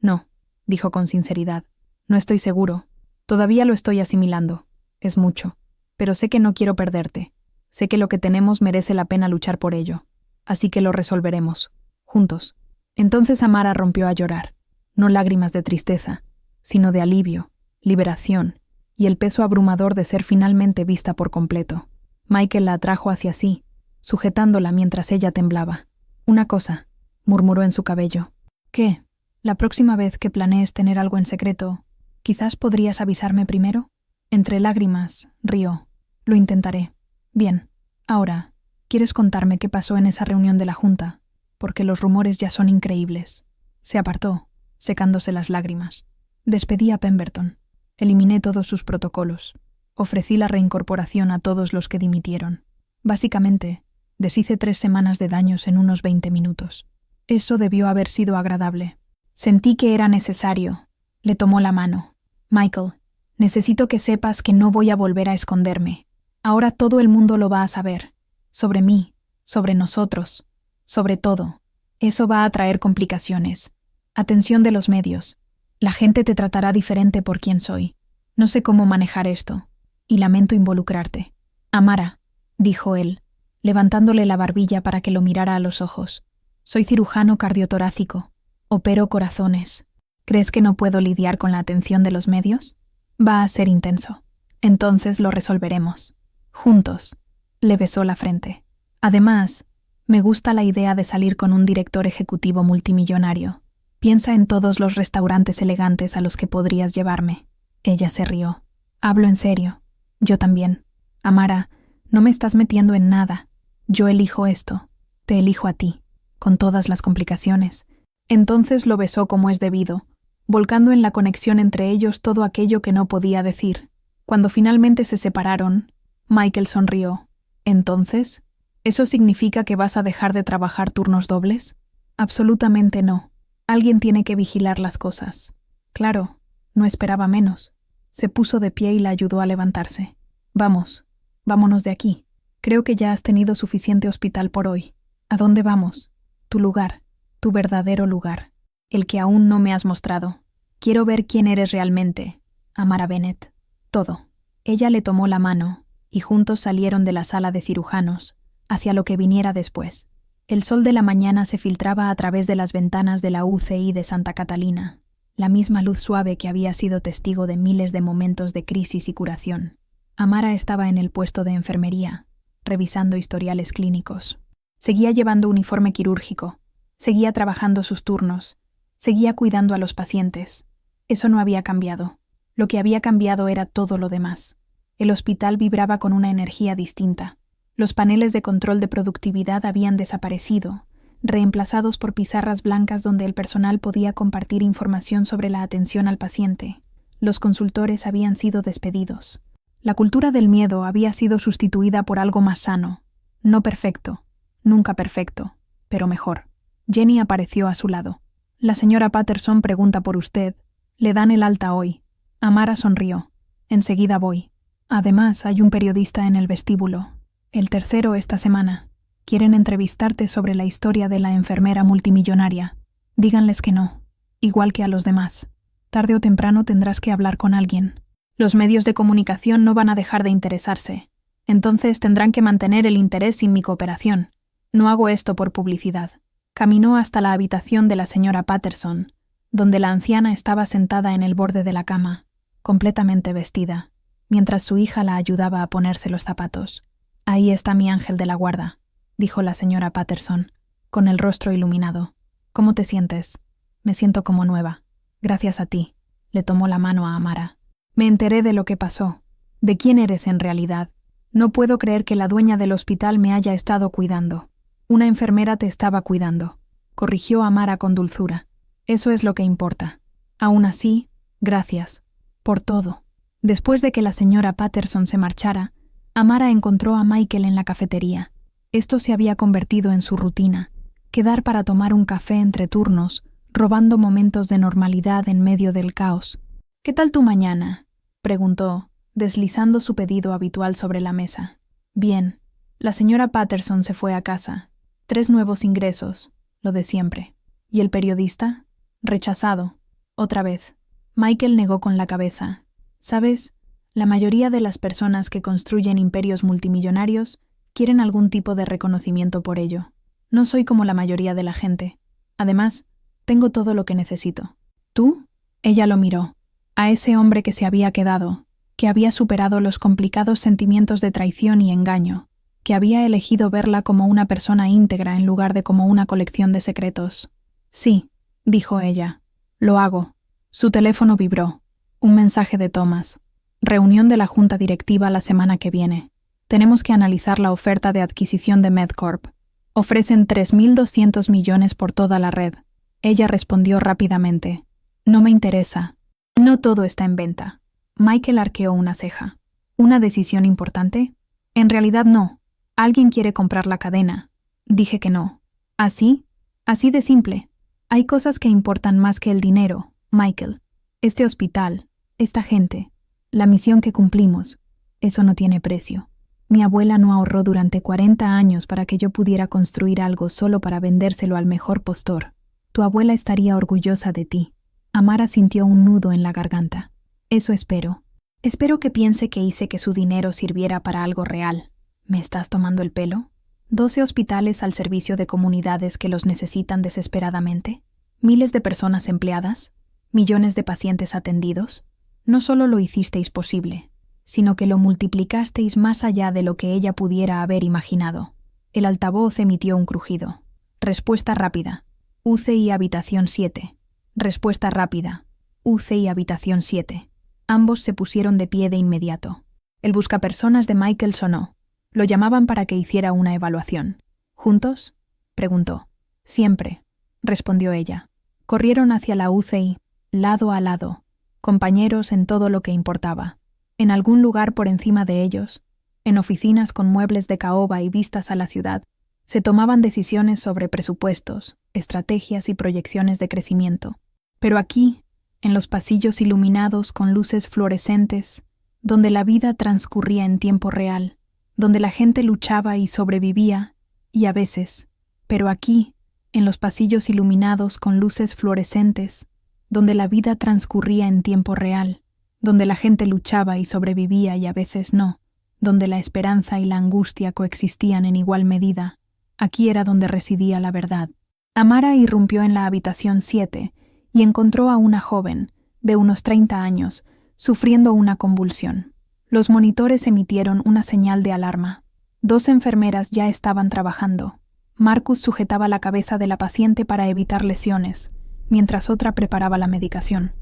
«No», dijo con sinceridad. «No estoy seguro. Todavía lo estoy asimilando. Es mucho. Pero sé que no quiero perderte. Sé que lo que tenemos merece la pena luchar por ello. Así que lo resolveremos. Juntos». Entonces Amara rompió a llorar. No lágrimas de tristeza, sino de alivio, liberación y el peso abrumador de ser finalmente vista por completo. Michael la atrajo hacia sí, sujetándola mientras ella temblaba. «Una cosa», murmuró en su cabello. «¿Qué? La próxima vez que planees tener algo en secreto, ¿quizás podrías avisarme primero?» Entre lágrimas, rió. «Lo intentaré. Bien. Ahora, ¿quieres contarme qué pasó en esa reunión de la Junta? Porque los rumores ya son increíbles». Se apartó, secándose las lágrimas. «Despedí a Pemberton. Eliminé todos sus protocolos. Ofrecí la reincorporación a todos los que dimitieron. Básicamente, deshice 3 semanas de daños en unos 20 minutos. Eso debió haber sido agradable. Sentí que era necesario». Le tomó la mano. «Michael, necesito que sepas que no voy a volver a esconderme. Ahora todo el mundo lo va a saber. Sobre mí, sobre nosotros, sobre todo. Eso va a traer complicaciones. Atención de los medios. La gente te tratará diferente por quien soy. No sé cómo manejar esto. Y lamento involucrarte». «Amara», dijo él, levantándole la barbilla para que lo mirara a los ojos. «Soy cirujano cardiotorácico. Opero corazones. ¿Crees que no puedo lidiar con la atención de los medios? Va a ser intenso. Entonces lo resolveremos. Juntos». Le besó la frente. «Además, me gusta la idea de salir con un director ejecutivo multimillonario. Piensa en todos los restaurantes elegantes a los que podrías llevarme». Ella se rió. «Hablo en serio. Yo también. Amara, no me estás metiendo en nada. Yo elijo esto. Te elijo a ti, con todas las complicaciones». Entonces lo besó como es debido, volcando en la conexión entre ellos todo aquello que no podía decir. Cuando finalmente se separaron, Michael sonrió. «¿Entonces? ¿Eso significa que vas a dejar de trabajar turnos dobles?» «Absolutamente no. Alguien tiene que vigilar las cosas». «Claro, no esperaba menos». Se puso de pie y la ayudó a levantarse. «Vamos, vámonos de aquí. Creo que ya has tenido suficiente hospital por hoy. ¿A dónde vamos? Tu lugar. Tu verdadero lugar, el que aún no me has mostrado. Quiero ver quién eres realmente, Amara Bennett. Todo». Ella le tomó la mano, y juntos salieron de la sala de cirujanos, hacia lo que viniera después. El sol de la mañana se filtraba a través de las ventanas de la UCI de Santa Catalina, la misma luz suave que había sido testigo de miles de momentos de crisis y curación. Amara estaba en el puesto de enfermería, revisando historiales clínicos. Seguía llevando uniforme quirúrgico, seguía trabajando sus turnos, seguía cuidando a los pacientes. Eso no había cambiado. Lo que había cambiado era todo lo demás. El hospital vibraba con una energía distinta. Los paneles de control de productividad habían desaparecido, reemplazados por pizarras blancas donde el personal podía compartir información sobre la atención al paciente. Los consultores habían sido despedidos. La cultura del miedo había sido sustituida por algo más sano. No perfecto, nunca perfecto, pero mejor. Jenny apareció a su lado. La señora Patterson pregunta por usted. Le dan el alta hoy. Amara sonrió. Enseguida voy. Además, hay un periodista en el vestíbulo. El tercero esta semana. Quieren entrevistarte sobre la historia de la enfermera multimillonaria. Díganles que no, igual que a los demás. Tarde o temprano tendrás que hablar con alguien. Los medios de comunicación no van a dejar de interesarse. Entonces tendrán que mantener el interés sin mi cooperación. No hago esto por publicidad. Caminó hasta la habitación de la señora Patterson, donde la anciana estaba sentada en el borde de la cama, completamente vestida, mientras su hija la ayudaba a ponerse los zapatos. Ahí está mi ángel de la guarda, dijo la señora Patterson, con el rostro iluminado. ¿Cómo te sientes? Me siento como nueva. Gracias a ti. Le tomó la mano a Amara. Me enteré de lo que pasó. ¿De quién eres en realidad? No puedo creer que la dueña del hospital me haya estado cuidando. Una enfermera te estaba cuidando, corrigió Amara con dulzura. Eso es lo que importa. Aún así, gracias. Por todo. Después de que la señora Patterson se marchara, Amara encontró a Michael en la cafetería. Esto se había convertido en su rutina, quedar para tomar un café entre turnos, robando momentos de normalidad en medio del caos. ¿Qué tal tu mañana?, preguntó, deslizando su pedido habitual sobre la mesa. Bien. La señora Patterson se fue a casa. 3 nuevos ingresos, lo de siempre. ¿Y el periodista? Rechazado. Otra vez. Michael negó con la cabeza. ¿Sabes? La mayoría de las personas que construyen imperios multimillonarios quieren algún tipo de reconocimiento por ello. No soy como la mayoría de la gente. Además, tengo todo lo que necesito. ¿Tú? Ella lo miró. A ese hombre que se había quedado, que había superado los complicados sentimientos de traición y engaño, que había elegido verla como una persona íntegra en lugar de como una colección de secretos. Sí, dijo ella. Lo hago. Su teléfono vibró. Un mensaje de Thomas. Reunión de la junta directiva la semana que viene. Tenemos que analizar la oferta de adquisición de MedCorp. Ofrecen 3.200 millones por toda la red. Ella respondió rápidamente. No me interesa. No todo está en venta. Michael arqueó una ceja. ¿Una decisión importante? En realidad no. Alguien quiere comprar la cadena. Dije que no. ¿Así? Así de simple. Hay cosas que importan más que el dinero, Michael. Este hospital, esta gente, la misión que cumplimos, eso no tiene precio. Mi abuela no ahorró durante 40 años para que yo pudiera construir algo solo para vendérselo al mejor postor. Tu abuela estaría orgullosa de ti. Amara sintió un nudo en la garganta. Eso espero. Espero que piense que hice que su dinero sirviera para algo real. ¿Me estás tomando el pelo? 12 hospitales al servicio de comunidades que los necesitan desesperadamente. Miles de personas empleadas. Millones de pacientes atendidos. No solo lo hicisteis posible, sino que lo multiplicasteis más allá de lo que ella pudiera haber imaginado. El altavoz emitió un crujido. Respuesta rápida. UCI habitación 7. Respuesta rápida. UCI habitación 7. Ambos se pusieron de pie de inmediato. El buscapersonas de Michael sonó. Lo llamaban para que hiciera una evaluación. ¿Juntos?, preguntó. Siempre, respondió ella. Corrieron hacia la UCI, lado a lado, compañeros en todo lo que importaba. En algún lugar por encima de ellos, en oficinas con muebles de caoba y vistas a la ciudad, se tomaban decisiones sobre presupuestos, estrategias y proyecciones de crecimiento. Pero aquí, en los pasillos iluminados con luces fluorescentes, donde la vida transcurría en tiempo real, donde la gente luchaba y sobrevivía, y a veces, pero aquí, en los pasillos iluminados con luces fluorescentes, donde la vida transcurría en tiempo real, donde la gente luchaba y sobrevivía y a veces no, donde la esperanza y la angustia coexistían en igual medida, aquí era donde residía la verdad. Amara irrumpió en la habitación 7 y encontró a una joven, de unos 30 años, sufriendo una convulsión. Los monitores emitieron una señal de alarma. 2 enfermeras ya estaban trabajando. Marcus sujetaba la cabeza de la paciente para evitar lesiones, mientras otra preparaba la medicación.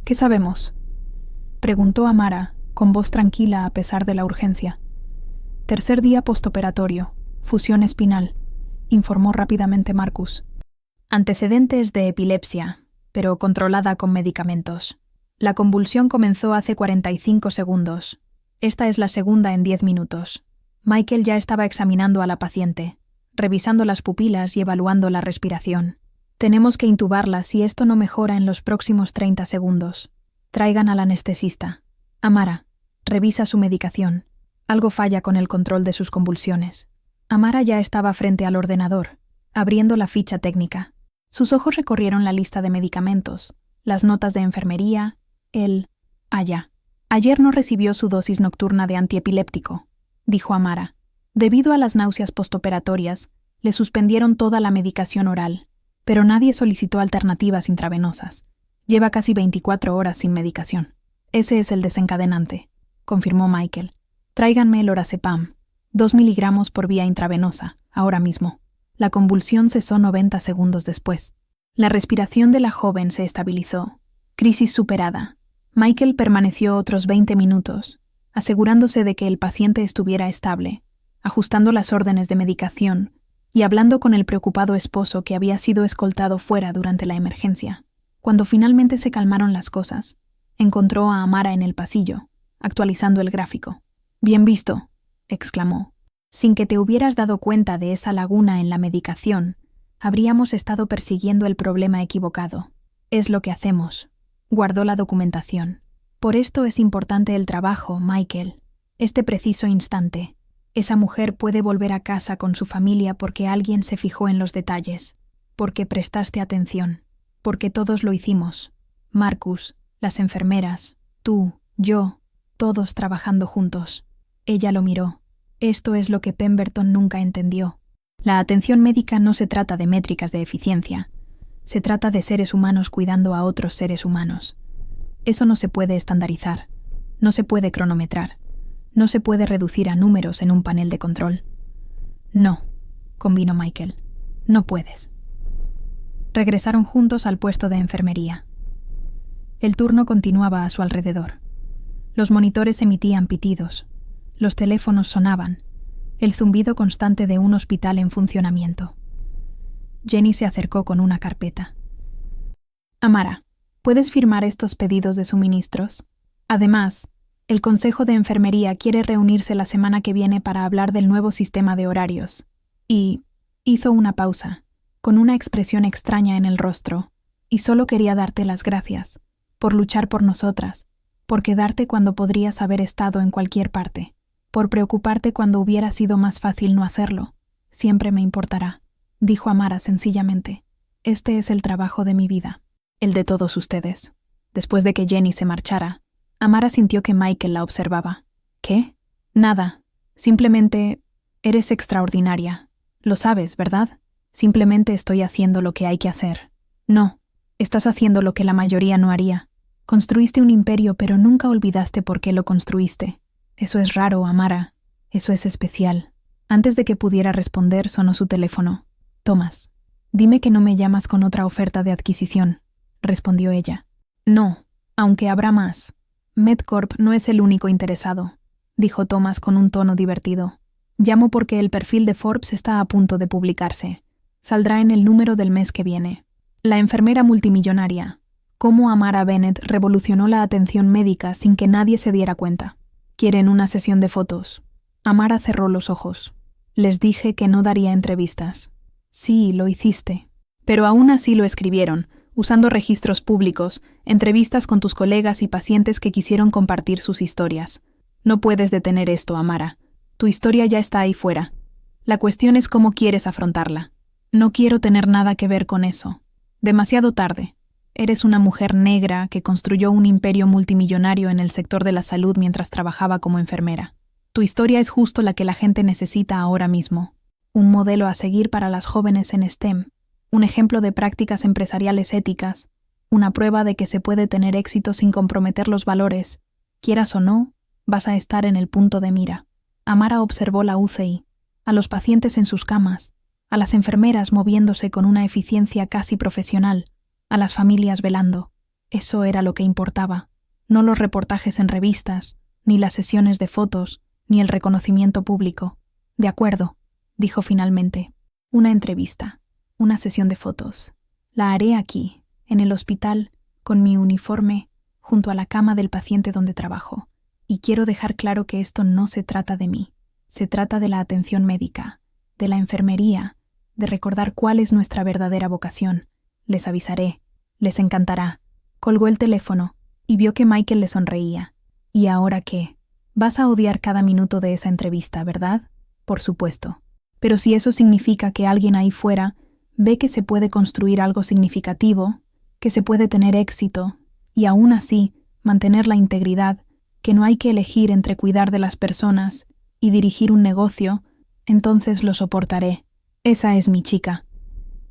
¿Qué sabemos?, preguntó Amara, con voz tranquila a pesar de la urgencia. Tercer día postoperatorio, fusión espinal, informó rápidamente Marcus. Antecedentes de epilepsia, pero controlada con medicamentos. La convulsión comenzó hace 45 segundos. Esta es la segunda en 10 minutos. Michael ya estaba examinando a la paciente, revisando las pupilas y evaluando la respiración. Tenemos que intubarla si esto no mejora en los próximos 30 segundos. Traigan al anestesista. Amara, revisa su medicación. Algo falla con el control de sus convulsiones. Amara ya estaba frente al ordenador, abriendo la ficha técnica. Sus ojos recorrieron la lista de medicamentos, las notas de enfermería, ya. Ayer no recibió su dosis nocturna de antiepiléptico, dijo Amara. Debido a las náuseas postoperatorias, le suspendieron toda la medicación oral, pero nadie solicitó alternativas intravenosas. Lleva casi 24 horas sin medicación. Ese es el desencadenante, confirmó Michael. Tráiganme el Lorazepam, 2 miligramos por vía intravenosa, ahora mismo. La convulsión cesó 90 segundos después. La respiración de la joven se estabilizó. Crisis superada. Michael permaneció otros 20 minutos, asegurándose de que el paciente estuviera estable, ajustando las órdenes de medicación y hablando con el preocupado esposo que había sido escoltado fuera durante la emergencia. Cuando finalmente se calmaron las cosas, encontró a Amara en el pasillo, actualizando el gráfico. «Bien visto», exclamó. «Sin que te hubieras dado cuenta de esa laguna en la medicación, habríamos estado persiguiendo el problema equivocado. Es lo que hacemos». Guardó la documentación. «Por esto es importante el trabajo, Michael. Este preciso instante. Esa mujer puede volver a casa con su familia porque alguien se fijó en los detalles, porque prestaste atención, porque todos lo hicimos. Marcus, las enfermeras, tú, yo, todos trabajando juntos». Ella lo miró. Esto es lo que Pemberton nunca entendió. La atención médica no se trata de métricas de eficiencia. Se trata de seres humanos cuidando a otros seres humanos. Eso no se puede estandarizar. No se puede cronometrar. No se puede reducir a números en un panel de control. No, convino Michael. No puedes. Regresaron juntos al puesto de enfermería. El turno continuaba a su alrededor. Los monitores emitían pitidos. Los teléfonos sonaban, el zumbido constante de un hospital en funcionamiento. Jenny se acercó con una carpeta. «Amara, ¿puedes firmar estos pedidos de suministros? Además, el Consejo de Enfermería quiere reunirse la semana que viene para hablar del nuevo sistema de horarios». Y hizo una pausa, con una expresión extraña en el rostro, y solo quería darte las gracias, por luchar por nosotras, por quedarte cuando podrías haber estado en cualquier parte. Por preocuparte cuando hubiera sido más fácil no hacerlo. Siempre me importará», dijo Amara sencillamente. «Este es el trabajo de mi vida, el de todos ustedes». Después de que Jenny se marchara, Amara sintió que Michael la observaba. «¿Qué? Nada. Simplemente, eres extraordinaria. Lo sabes, ¿verdad? Simplemente estoy haciendo lo que hay que hacer». «No, estás haciendo lo que la mayoría no haría. Construiste un imperio, pero nunca olvidaste por qué lo construiste. Eso es raro, Amara. Eso es especial». Antes de que pudiera responder, sonó su teléfono. «Thomas, dime que no me llamas con otra oferta de adquisición», respondió ella. «No, aunque habrá más. Medcorp no es el único interesado», dijo Thomas con un tono divertido. «Llamo porque el perfil de Forbes está a punto de publicarse. Saldrá en el número del mes que viene. La enfermera multimillonaria. Cómo Amara Bennett revolucionó la atención médica sin que nadie se diera cuenta. ¿Quieren una sesión de fotos?» Amara cerró los ojos. «Les dije que no daría entrevistas». «Sí, lo hiciste. Pero aún así lo escribieron, usando registros públicos, entrevistas con tus colegas y pacientes que quisieron compartir sus historias. No puedes detener esto, Amara. Tu historia ya está ahí fuera. La cuestión es cómo quieres afrontarla. No quiero tener nada que ver con eso. Demasiado tarde. Eres una mujer negra que construyó un imperio multimillonario en el sector de la salud mientras trabajaba como enfermera. Tu historia es justo la que la gente necesita ahora mismo. Un modelo a seguir para las jóvenes en STEM, un ejemplo de prácticas empresariales éticas, una prueba de que se puede tener éxito sin comprometer los valores. Quieras o no, vas a estar en el punto de mira». Amara observó la UCI, a los pacientes en sus camas, a las enfermeras moviéndose con una eficiencia casi profesional, a las familias velando. Eso era lo que importaba, no los reportajes en revistas, ni las sesiones de fotos, ni el reconocimiento público. De acuerdo, dijo finalmente. Una entrevista, una sesión de fotos. La haré aquí, en el hospital, con mi uniforme, junto a la cama del paciente donde trabajo. Y quiero dejar claro que esto no se trata de mí. Se trata de la atención médica, de la enfermería, de recordar cuál es nuestra verdadera vocación. Les avisaré. Les encantará. Colgó el teléfono y vio que Michael le sonreía. ¿Y ahora qué? Vas a odiar cada minuto de esa entrevista, ¿verdad? Por supuesto. Pero si eso significa que alguien ahí fuera ve que se puede construir algo significativo, que se puede tener éxito, y aún así mantener la integridad, que no hay que elegir entre cuidar de las personas y dirigir un negocio, entonces lo soportaré. Esa es mi chica,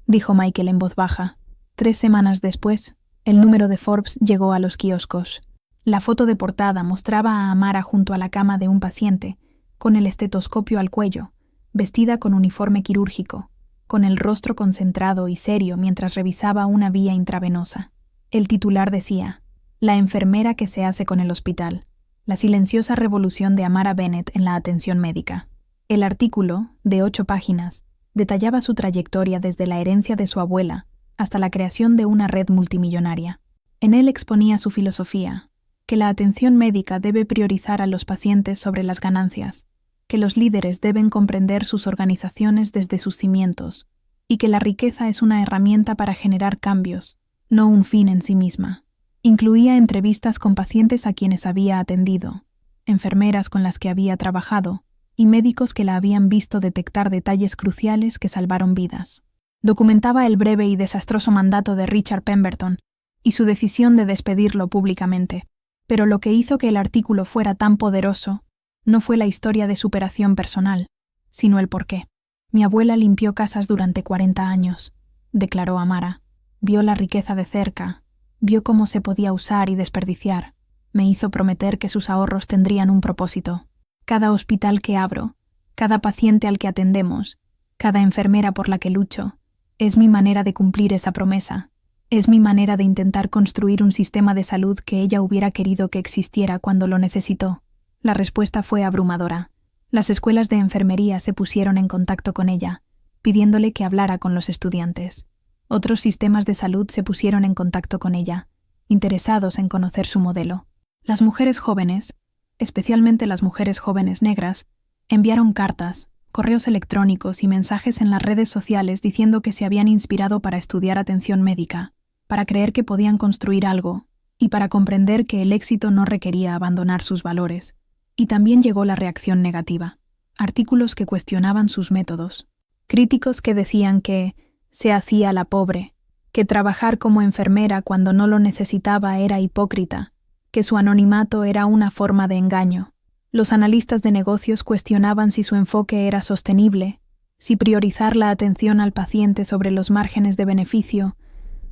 dijo Michael en voz baja. 3 semanas después, el número de Forbes llegó a los kioscos. La foto de portada mostraba a Amara junto a la cama de un paciente, con el estetoscopio al cuello, vestida con uniforme quirúrgico, con el rostro concentrado y serio mientras revisaba una vía intravenosa. El titular decía: La enfermera que se hace con el hospital. La silenciosa revolución de Amara Bennett en la atención médica. El artículo, de 8 páginas, detallaba su trayectoria desde la herencia de su abuela hasta la creación de una red multimillonaria. En él exponía su filosofía, que la atención médica debe priorizar a los pacientes sobre las ganancias, que los líderes deben comprender sus organizaciones desde sus cimientos, y que la riqueza es una herramienta para generar cambios, no un fin en sí misma. Incluía entrevistas con pacientes a quienes había atendido, enfermeras con las que había trabajado, y médicos que la habían visto detectar detalles cruciales que salvaron vidas. Documentaba el breve y desastroso mandato de Richard Pemberton y su decisión de despedirlo públicamente. Pero lo que hizo que el artículo fuera tan poderoso no fue la historia de superación personal, sino el porqué. Mi abuela limpió casas durante 40 años, declaró Amara. Vio la riqueza de cerca, vio cómo se podía usar y desperdiciar. Me hizo prometer que sus ahorros tendrían un propósito. Cada hospital que abro, cada paciente al que atendemos, cada enfermera por la que lucho, es mi manera de cumplir esa promesa. Es mi manera de intentar construir un sistema de salud que ella hubiera querido que existiera cuando lo necesitó. La respuesta fue abrumadora. Las escuelas de enfermería se pusieron en contacto con ella, pidiéndole que hablara con los estudiantes. Otros sistemas de salud se pusieron en contacto con ella, interesados en conocer su modelo. Las mujeres jóvenes, especialmente las mujeres jóvenes negras, enviaron cartas, correos electrónicos y mensajes en las redes sociales diciendo que se habían inspirado para estudiar atención médica, para creer que podían construir algo y para comprender que el éxito no requería abandonar sus valores. Y también llegó la reacción negativa. Artículos que cuestionaban sus métodos. Críticos que decían que se hacía la pobre, que trabajar como enfermera cuando no lo necesitaba era hipócrita, que su anonimato era una forma de engaño. Los analistas de negocios cuestionaban si su enfoque era sostenible, si priorizar la atención al paciente sobre los márgenes de beneficio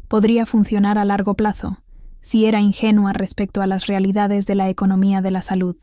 podría funcionar a largo plazo, si era ingenua respecto a las realidades de la economía de la salud.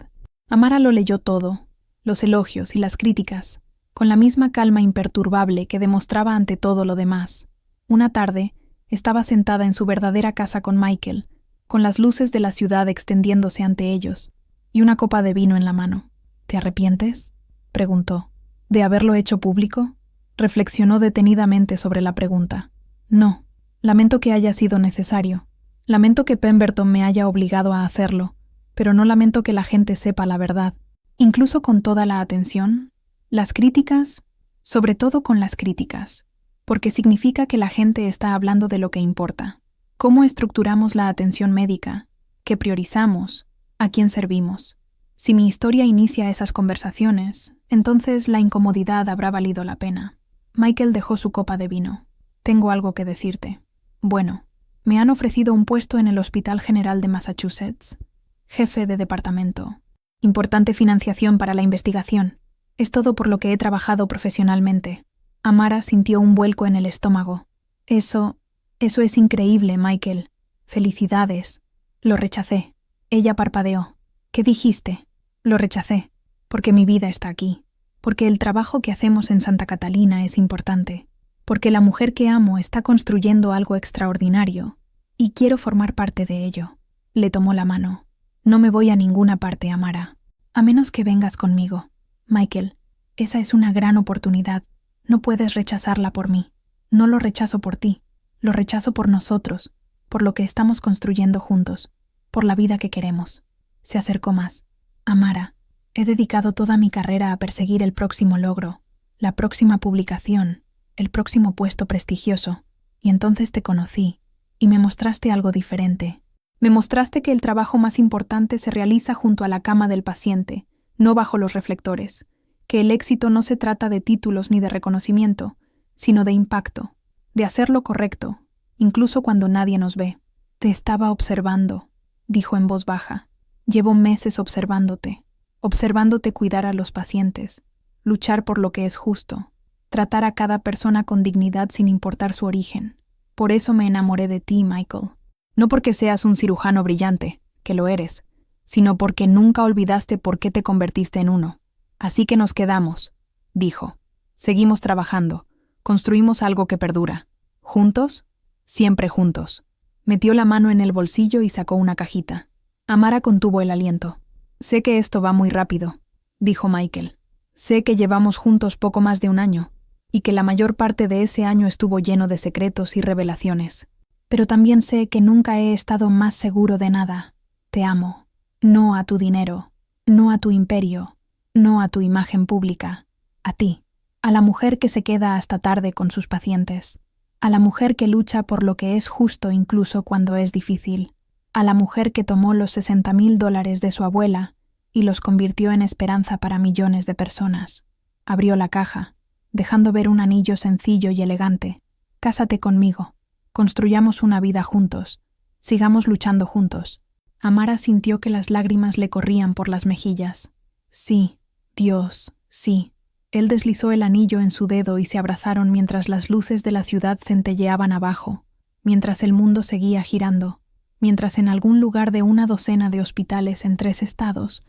Amara lo leyó todo, los elogios y las críticas, con la misma calma imperturbable que demostraba ante todo lo demás. Una tarde, estaba sentada en su verdadera casa con Michael, con las luces de la ciudad extendiéndose ante ellos, y una copa de vino en la mano. ¿Te arrepientes?, preguntó. ¿De haberlo hecho público? Reflexionó detenidamente sobre la pregunta. No, lamento que haya sido necesario. Lamento que Pemberton me haya obligado a hacerlo, pero no lamento que la gente sepa la verdad. Incluso con toda la atención, las críticas, sobre todo con las críticas, porque significa que la gente está hablando de lo que importa. ¿Cómo estructuramos la atención médica? ¿Qué priorizamos? ¿A quién servimos? Si mi historia inicia esas conversaciones, entonces la incomodidad habrá valido la pena. Michael dejó su copa de vino. Tengo algo que decirte. Bueno, me han ofrecido un puesto en el Hospital General de Massachusetts. Jefe de departamento. Importante financiación para la investigación. Es todo por lo que he trabajado profesionalmente. Amara sintió un vuelco en el estómago. Eso es increíble, Michael. Felicidades. Lo rechacé. Ella parpadeó. ¿Qué dijiste? Lo rechacé, porque mi vida está aquí. porque el trabajo que hacemos en Santa Catalina es importante, porque la mujer que amo está construyendo algo extraordinario, y quiero formar parte de ello. Le tomó la mano. No me voy a ninguna parte, Amara. A menos que vengas conmigo. Michael, esa es una gran oportunidad. No puedes rechazarla por mí. No lo rechazo por ti. Lo rechazo por nosotros, por lo que estamos construyendo juntos, por la vida que queremos. Se acercó más. Amara, he dedicado toda mi carrera a perseguir el próximo logro, la próxima publicación, el próximo puesto prestigioso, y entonces te conocí, y me mostraste algo diferente. Me mostraste que el trabajo más importante se realiza junto a la cama del paciente, no bajo los reflectores, que el éxito no se trata de títulos ni de reconocimiento, sino de impacto, de hacer lo correcto, incluso cuando nadie nos ve. Te estaba observando, dijo en voz baja. Llevo meses observándote cuidar a los pacientes, luchar por lo que es justo, tratar a cada persona con dignidad sin importar su origen. Por eso me enamoré de ti, Michael. No porque seas un cirujano brillante, que lo eres, sino porque nunca olvidaste por qué te convertiste en uno. Así que nos quedamos, dijo. Seguimos trabajando, construimos algo que perdura. ¿Juntos? Siempre juntos. Metió la mano en el bolsillo y sacó una cajita. Amara contuvo el aliento. Sé que esto va muy rápido, dijo Michael. Sé que llevamos juntos poco más de un año, y que la mayor parte de ese año estuvo lleno de secretos y revelaciones. Pero también sé que nunca he estado más seguro de nada. Te amo. No a tu dinero, no a tu imperio, no a tu imagen pública. A ti. A la mujer que se queda hasta tarde con sus pacientes. A la mujer que lucha por lo que es justo incluso cuando es difícil. A la mujer que tomó los $60,000 de su abuela y los convirtió en esperanza para millones de personas. Abrió la caja, dejando ver un anillo sencillo y elegante. Cásate conmigo. Construyamos una vida juntos. Sigamos luchando juntos. Amara sintió que las lágrimas le corrían por las mejillas. Sí, Dios, sí. Él deslizó el anillo en su dedo y se abrazaron mientras las luces de la ciudad centelleaban abajo, mientras el mundo seguía girando, mientras en algún lugar de una docena de hospitales en 3 estados,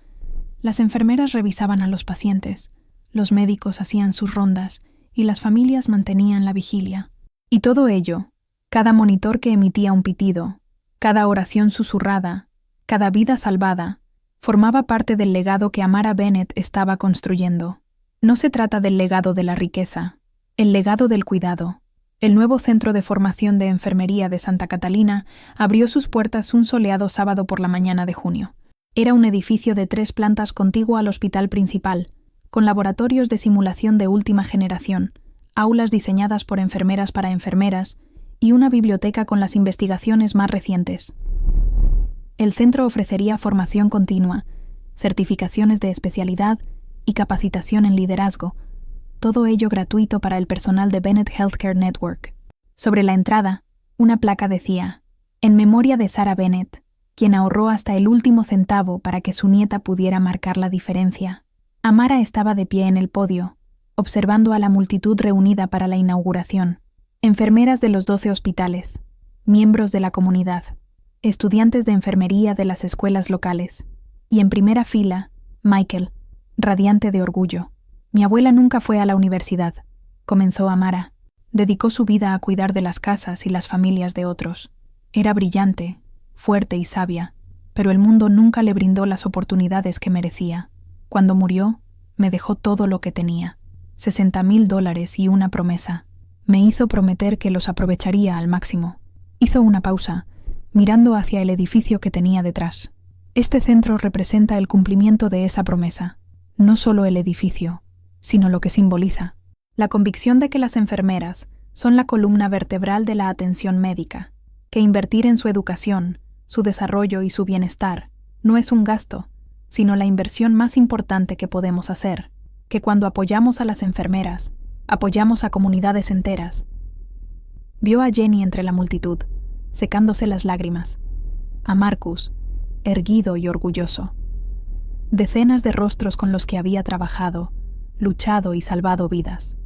las enfermeras revisaban a los pacientes, los médicos hacían sus rondas y las familias mantenían la vigilia. Y todo ello, cada monitor que emitía un pitido, cada oración susurrada, cada vida salvada, formaba parte del legado que Amara Bennett estaba construyendo. No se trata del legado de la riqueza, el legado del cuidado. El nuevo Centro de Formación de Enfermería de Santa Catalina abrió sus puertas un soleado sábado por la mañana de junio. Era un edificio de 3 plantas contiguo al hospital principal, con laboratorios de simulación de última generación, aulas diseñadas por enfermeras para enfermeras y una biblioteca con las investigaciones más recientes. El centro ofrecería formación continua, certificaciones de especialidad y capacitación en liderazgo, todo ello gratuito para el personal de Bennett Healthcare Network. Sobre la entrada, una placa decía: en memoria de Sarah Bennett, quien ahorró hasta el último centavo para que su nieta pudiera marcar la diferencia. Amara estaba de pie en el podio, observando a la multitud reunida para la inauguración. Enfermeras de los 12 hospitales, miembros de la comunidad, estudiantes de enfermería de las escuelas locales, y en primera fila, Michael, radiante de orgullo. Mi abuela nunca fue a la universidad, comenzó Amara. Dedicó su vida a cuidar de las casas y las familias de otros. Era brillante, fuerte y sabia, pero el mundo nunca le brindó las oportunidades que merecía. Cuando murió, me dejó todo lo que tenía, $60,000 y una promesa. Me hizo prometer que los aprovecharía al máximo. Hizo una pausa, mirando hacia el edificio que tenía detrás. Este centro representa el cumplimiento de esa promesa, no solo el edificio, sino lo que simboliza. La convicción de que las enfermeras son la columna vertebral de la atención médica, que invertir en su educación, su desarrollo y su bienestar no es un gasto, sino la inversión más importante que podemos hacer, que cuando apoyamos a las enfermeras, apoyamos a comunidades enteras. Vio a Jenny entre la multitud, secándose las lágrimas, a Marcus, erguido y orgulloso. Decenas de rostros con los que había trabajado, luchado y salvado vidas.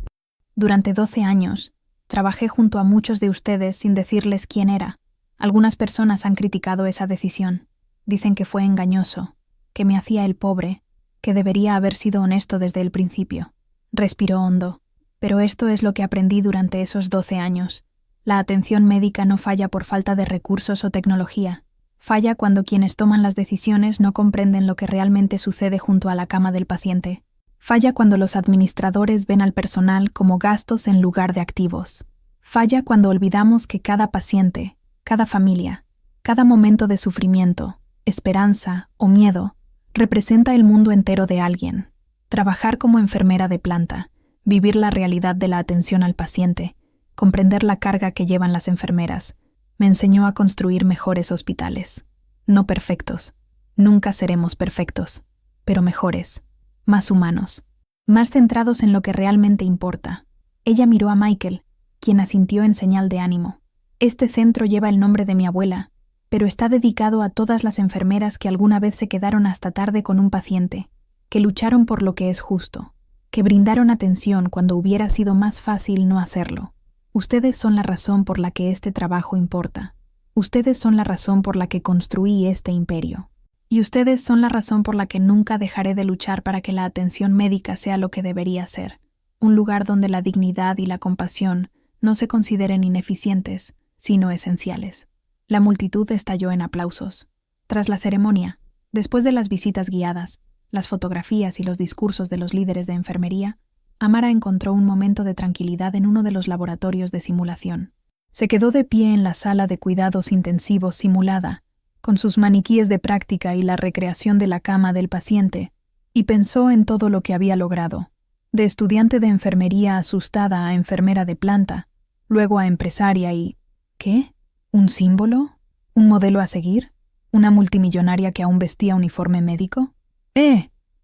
Durante 12 años, trabajé junto a muchos de ustedes sin decirles quién era. Algunas personas han criticado esa decisión. Dicen que fue engañoso, que me hacía el pobre, que debería haber sido honesto desde el principio. Respiró hondo. Pero esto es lo que aprendí durante esos 12 años. La atención médica no falla por falta de recursos o tecnología. Falla cuando quienes toman las decisiones no comprenden lo que realmente sucede junto a la cama del paciente. Falla cuando los administradores ven al personal como gastos en lugar de activos. Falla cuando olvidamos que cada paciente, cada familia, cada momento de sufrimiento, esperanza o miedo representa el mundo entero de alguien. Trabajar como enfermera de planta, vivir la realidad de la atención al paciente, comprender la carga que llevan las enfermeras, me enseñó a construir mejores hospitales. No perfectos, nunca seremos perfectos, pero mejores, más humanos, más centrados en lo que realmente importa. Ella miró a Michael, quien asintió en señal de ánimo. Este centro lleva el nombre de mi abuela, pero está dedicado a todas las enfermeras que alguna vez se quedaron hasta tarde con un paciente, que lucharon por lo que es justo, que brindaron atención cuando hubiera sido más fácil no hacerlo. Ustedes son la razón por la que este trabajo importa. Ustedes son la razón por la que construí este imperio. Y ustedes son la razón por la que nunca dejaré de luchar para que la atención médica sea lo que debería ser, un lugar donde la dignidad y la compasión no se consideren ineficientes, sino esenciales. La multitud estalló en aplausos. Tras la ceremonia, después de las visitas guiadas, las fotografías y los discursos de los líderes de enfermería, Amara encontró un momento de tranquilidad en uno de los laboratorios de simulación. Se quedó de pie en la sala de cuidados intensivos simulada, con sus maniquíes de práctica y la recreación de la cama del paciente, y pensó en todo lo que había logrado. De estudiante de enfermería asustada a enfermera de planta, luego a empresaria y... ¿qué? ¿Un símbolo? ¿Un modelo a seguir? ¿Una multimillonaria que aún vestía uniforme médico?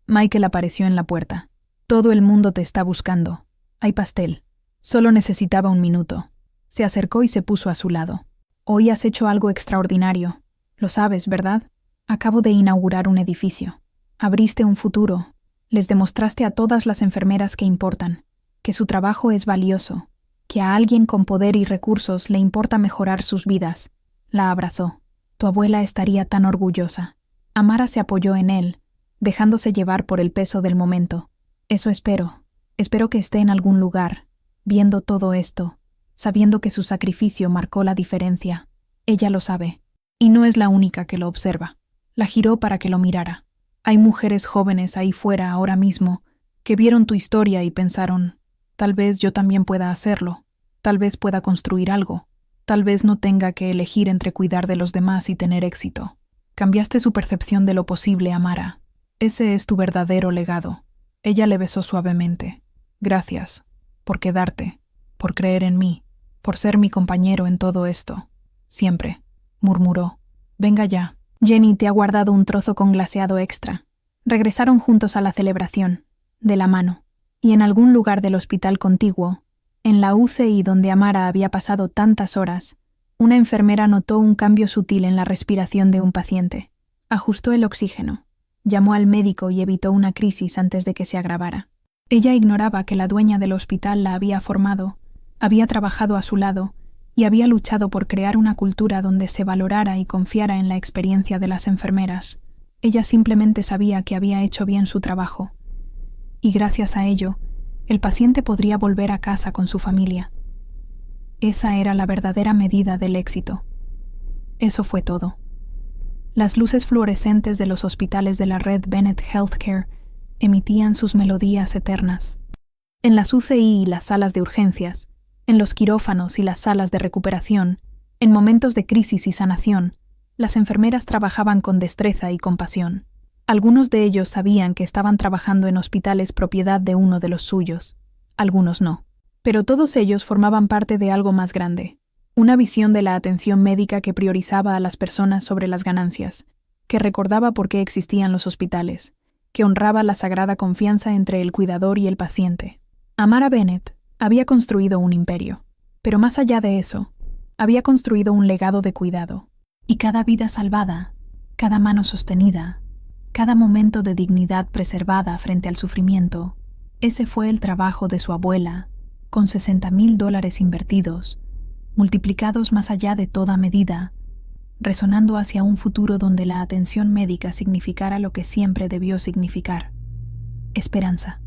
Michael apareció en la puerta. Todo el mundo te está buscando. Hay pastel. Solo necesitaba un minuto. Se acercó y se puso a su lado. Hoy has hecho algo extraordinario. Lo sabes, ¿verdad? Acabo de inaugurar un edificio. Abriste un futuro. Les demostraste a todas las enfermeras que importan, que su trabajo es valioso, que a alguien con poder y recursos le importa mejorar sus vidas. La abrazó. Tu abuela estaría tan orgullosa. Amara se apoyó en él, dejándose llevar por el peso del momento. Eso espero. Espero que esté en algún lugar, viendo todo esto, sabiendo que su sacrificio marcó la diferencia. Ella lo sabe, y no es la única que lo observa. La giró para que lo mirara. Hay mujeres jóvenes ahí fuera ahora mismo que vieron tu historia y pensaron, tal vez yo también pueda hacerlo, tal vez pueda construir algo, tal vez no tenga que elegir entre cuidar de los demás y tener éxito. Cambiaste su percepción de lo posible, Amara. Ese es tu verdadero legado. Ella le besó suavemente. Gracias, por quedarte, por creer en mí, por ser mi compañero en todo esto. Siempre, murmuró. Venga ya. Jenny te ha guardado un trozo con glaseado extra. Regresaron juntos a la celebración, de la mano, y en algún lugar del hospital contiguo, en la UCI donde Amara había pasado tantas horas, una enfermera notó un cambio sutil en la respiración de un paciente. Ajustó el oxígeno. Llamó al médico y evitó una crisis antes de que se agravara. Ella ignoraba que la dueña del hospital la había formado, había trabajado a su lado y había luchado por crear una cultura donde se valorara y confiara en la experiencia de las enfermeras. Ella simplemente sabía que había hecho bien su trabajo. Y gracias a ello, el paciente podría volver a casa con su familia. Esa era la verdadera medida del éxito. Eso fue todo. Las luces fluorescentes de los hospitales de la red Bennett Healthcare emitían sus melodías eternas. En las UCI y las salas de urgencias, en los quirófanos y las salas de recuperación, en momentos de crisis y sanación, las enfermeras trabajaban con destreza y compasión. Algunos de ellos sabían que estaban trabajando en hospitales propiedad de uno de los suyos, algunos no. Pero todos ellos formaban parte de algo más grande. Una visión de la atención médica que priorizaba a las personas sobre las ganancias, que recordaba por qué existían los hospitales, que honraba la sagrada confianza entre el cuidador y el paciente. Amara Bennett había construido un imperio, pero más allá de eso, había construido un legado de cuidado. Y cada vida salvada, cada mano sostenida, cada momento de dignidad preservada frente al sufrimiento, ese fue el trabajo de su abuela, con $60,000 invertidos, multiplicados más allá de toda medida, resonando hacia un futuro donde la atención médica significara lo que siempre debió significar: esperanza.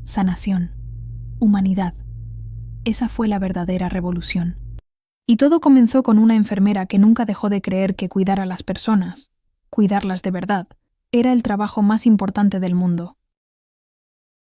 sanación, humanidad. Esa fue la verdadera revolución. Y todo comenzó con una enfermera que nunca dejó de creer que cuidar a las personas, cuidarlas de verdad, era el trabajo más importante del mundo.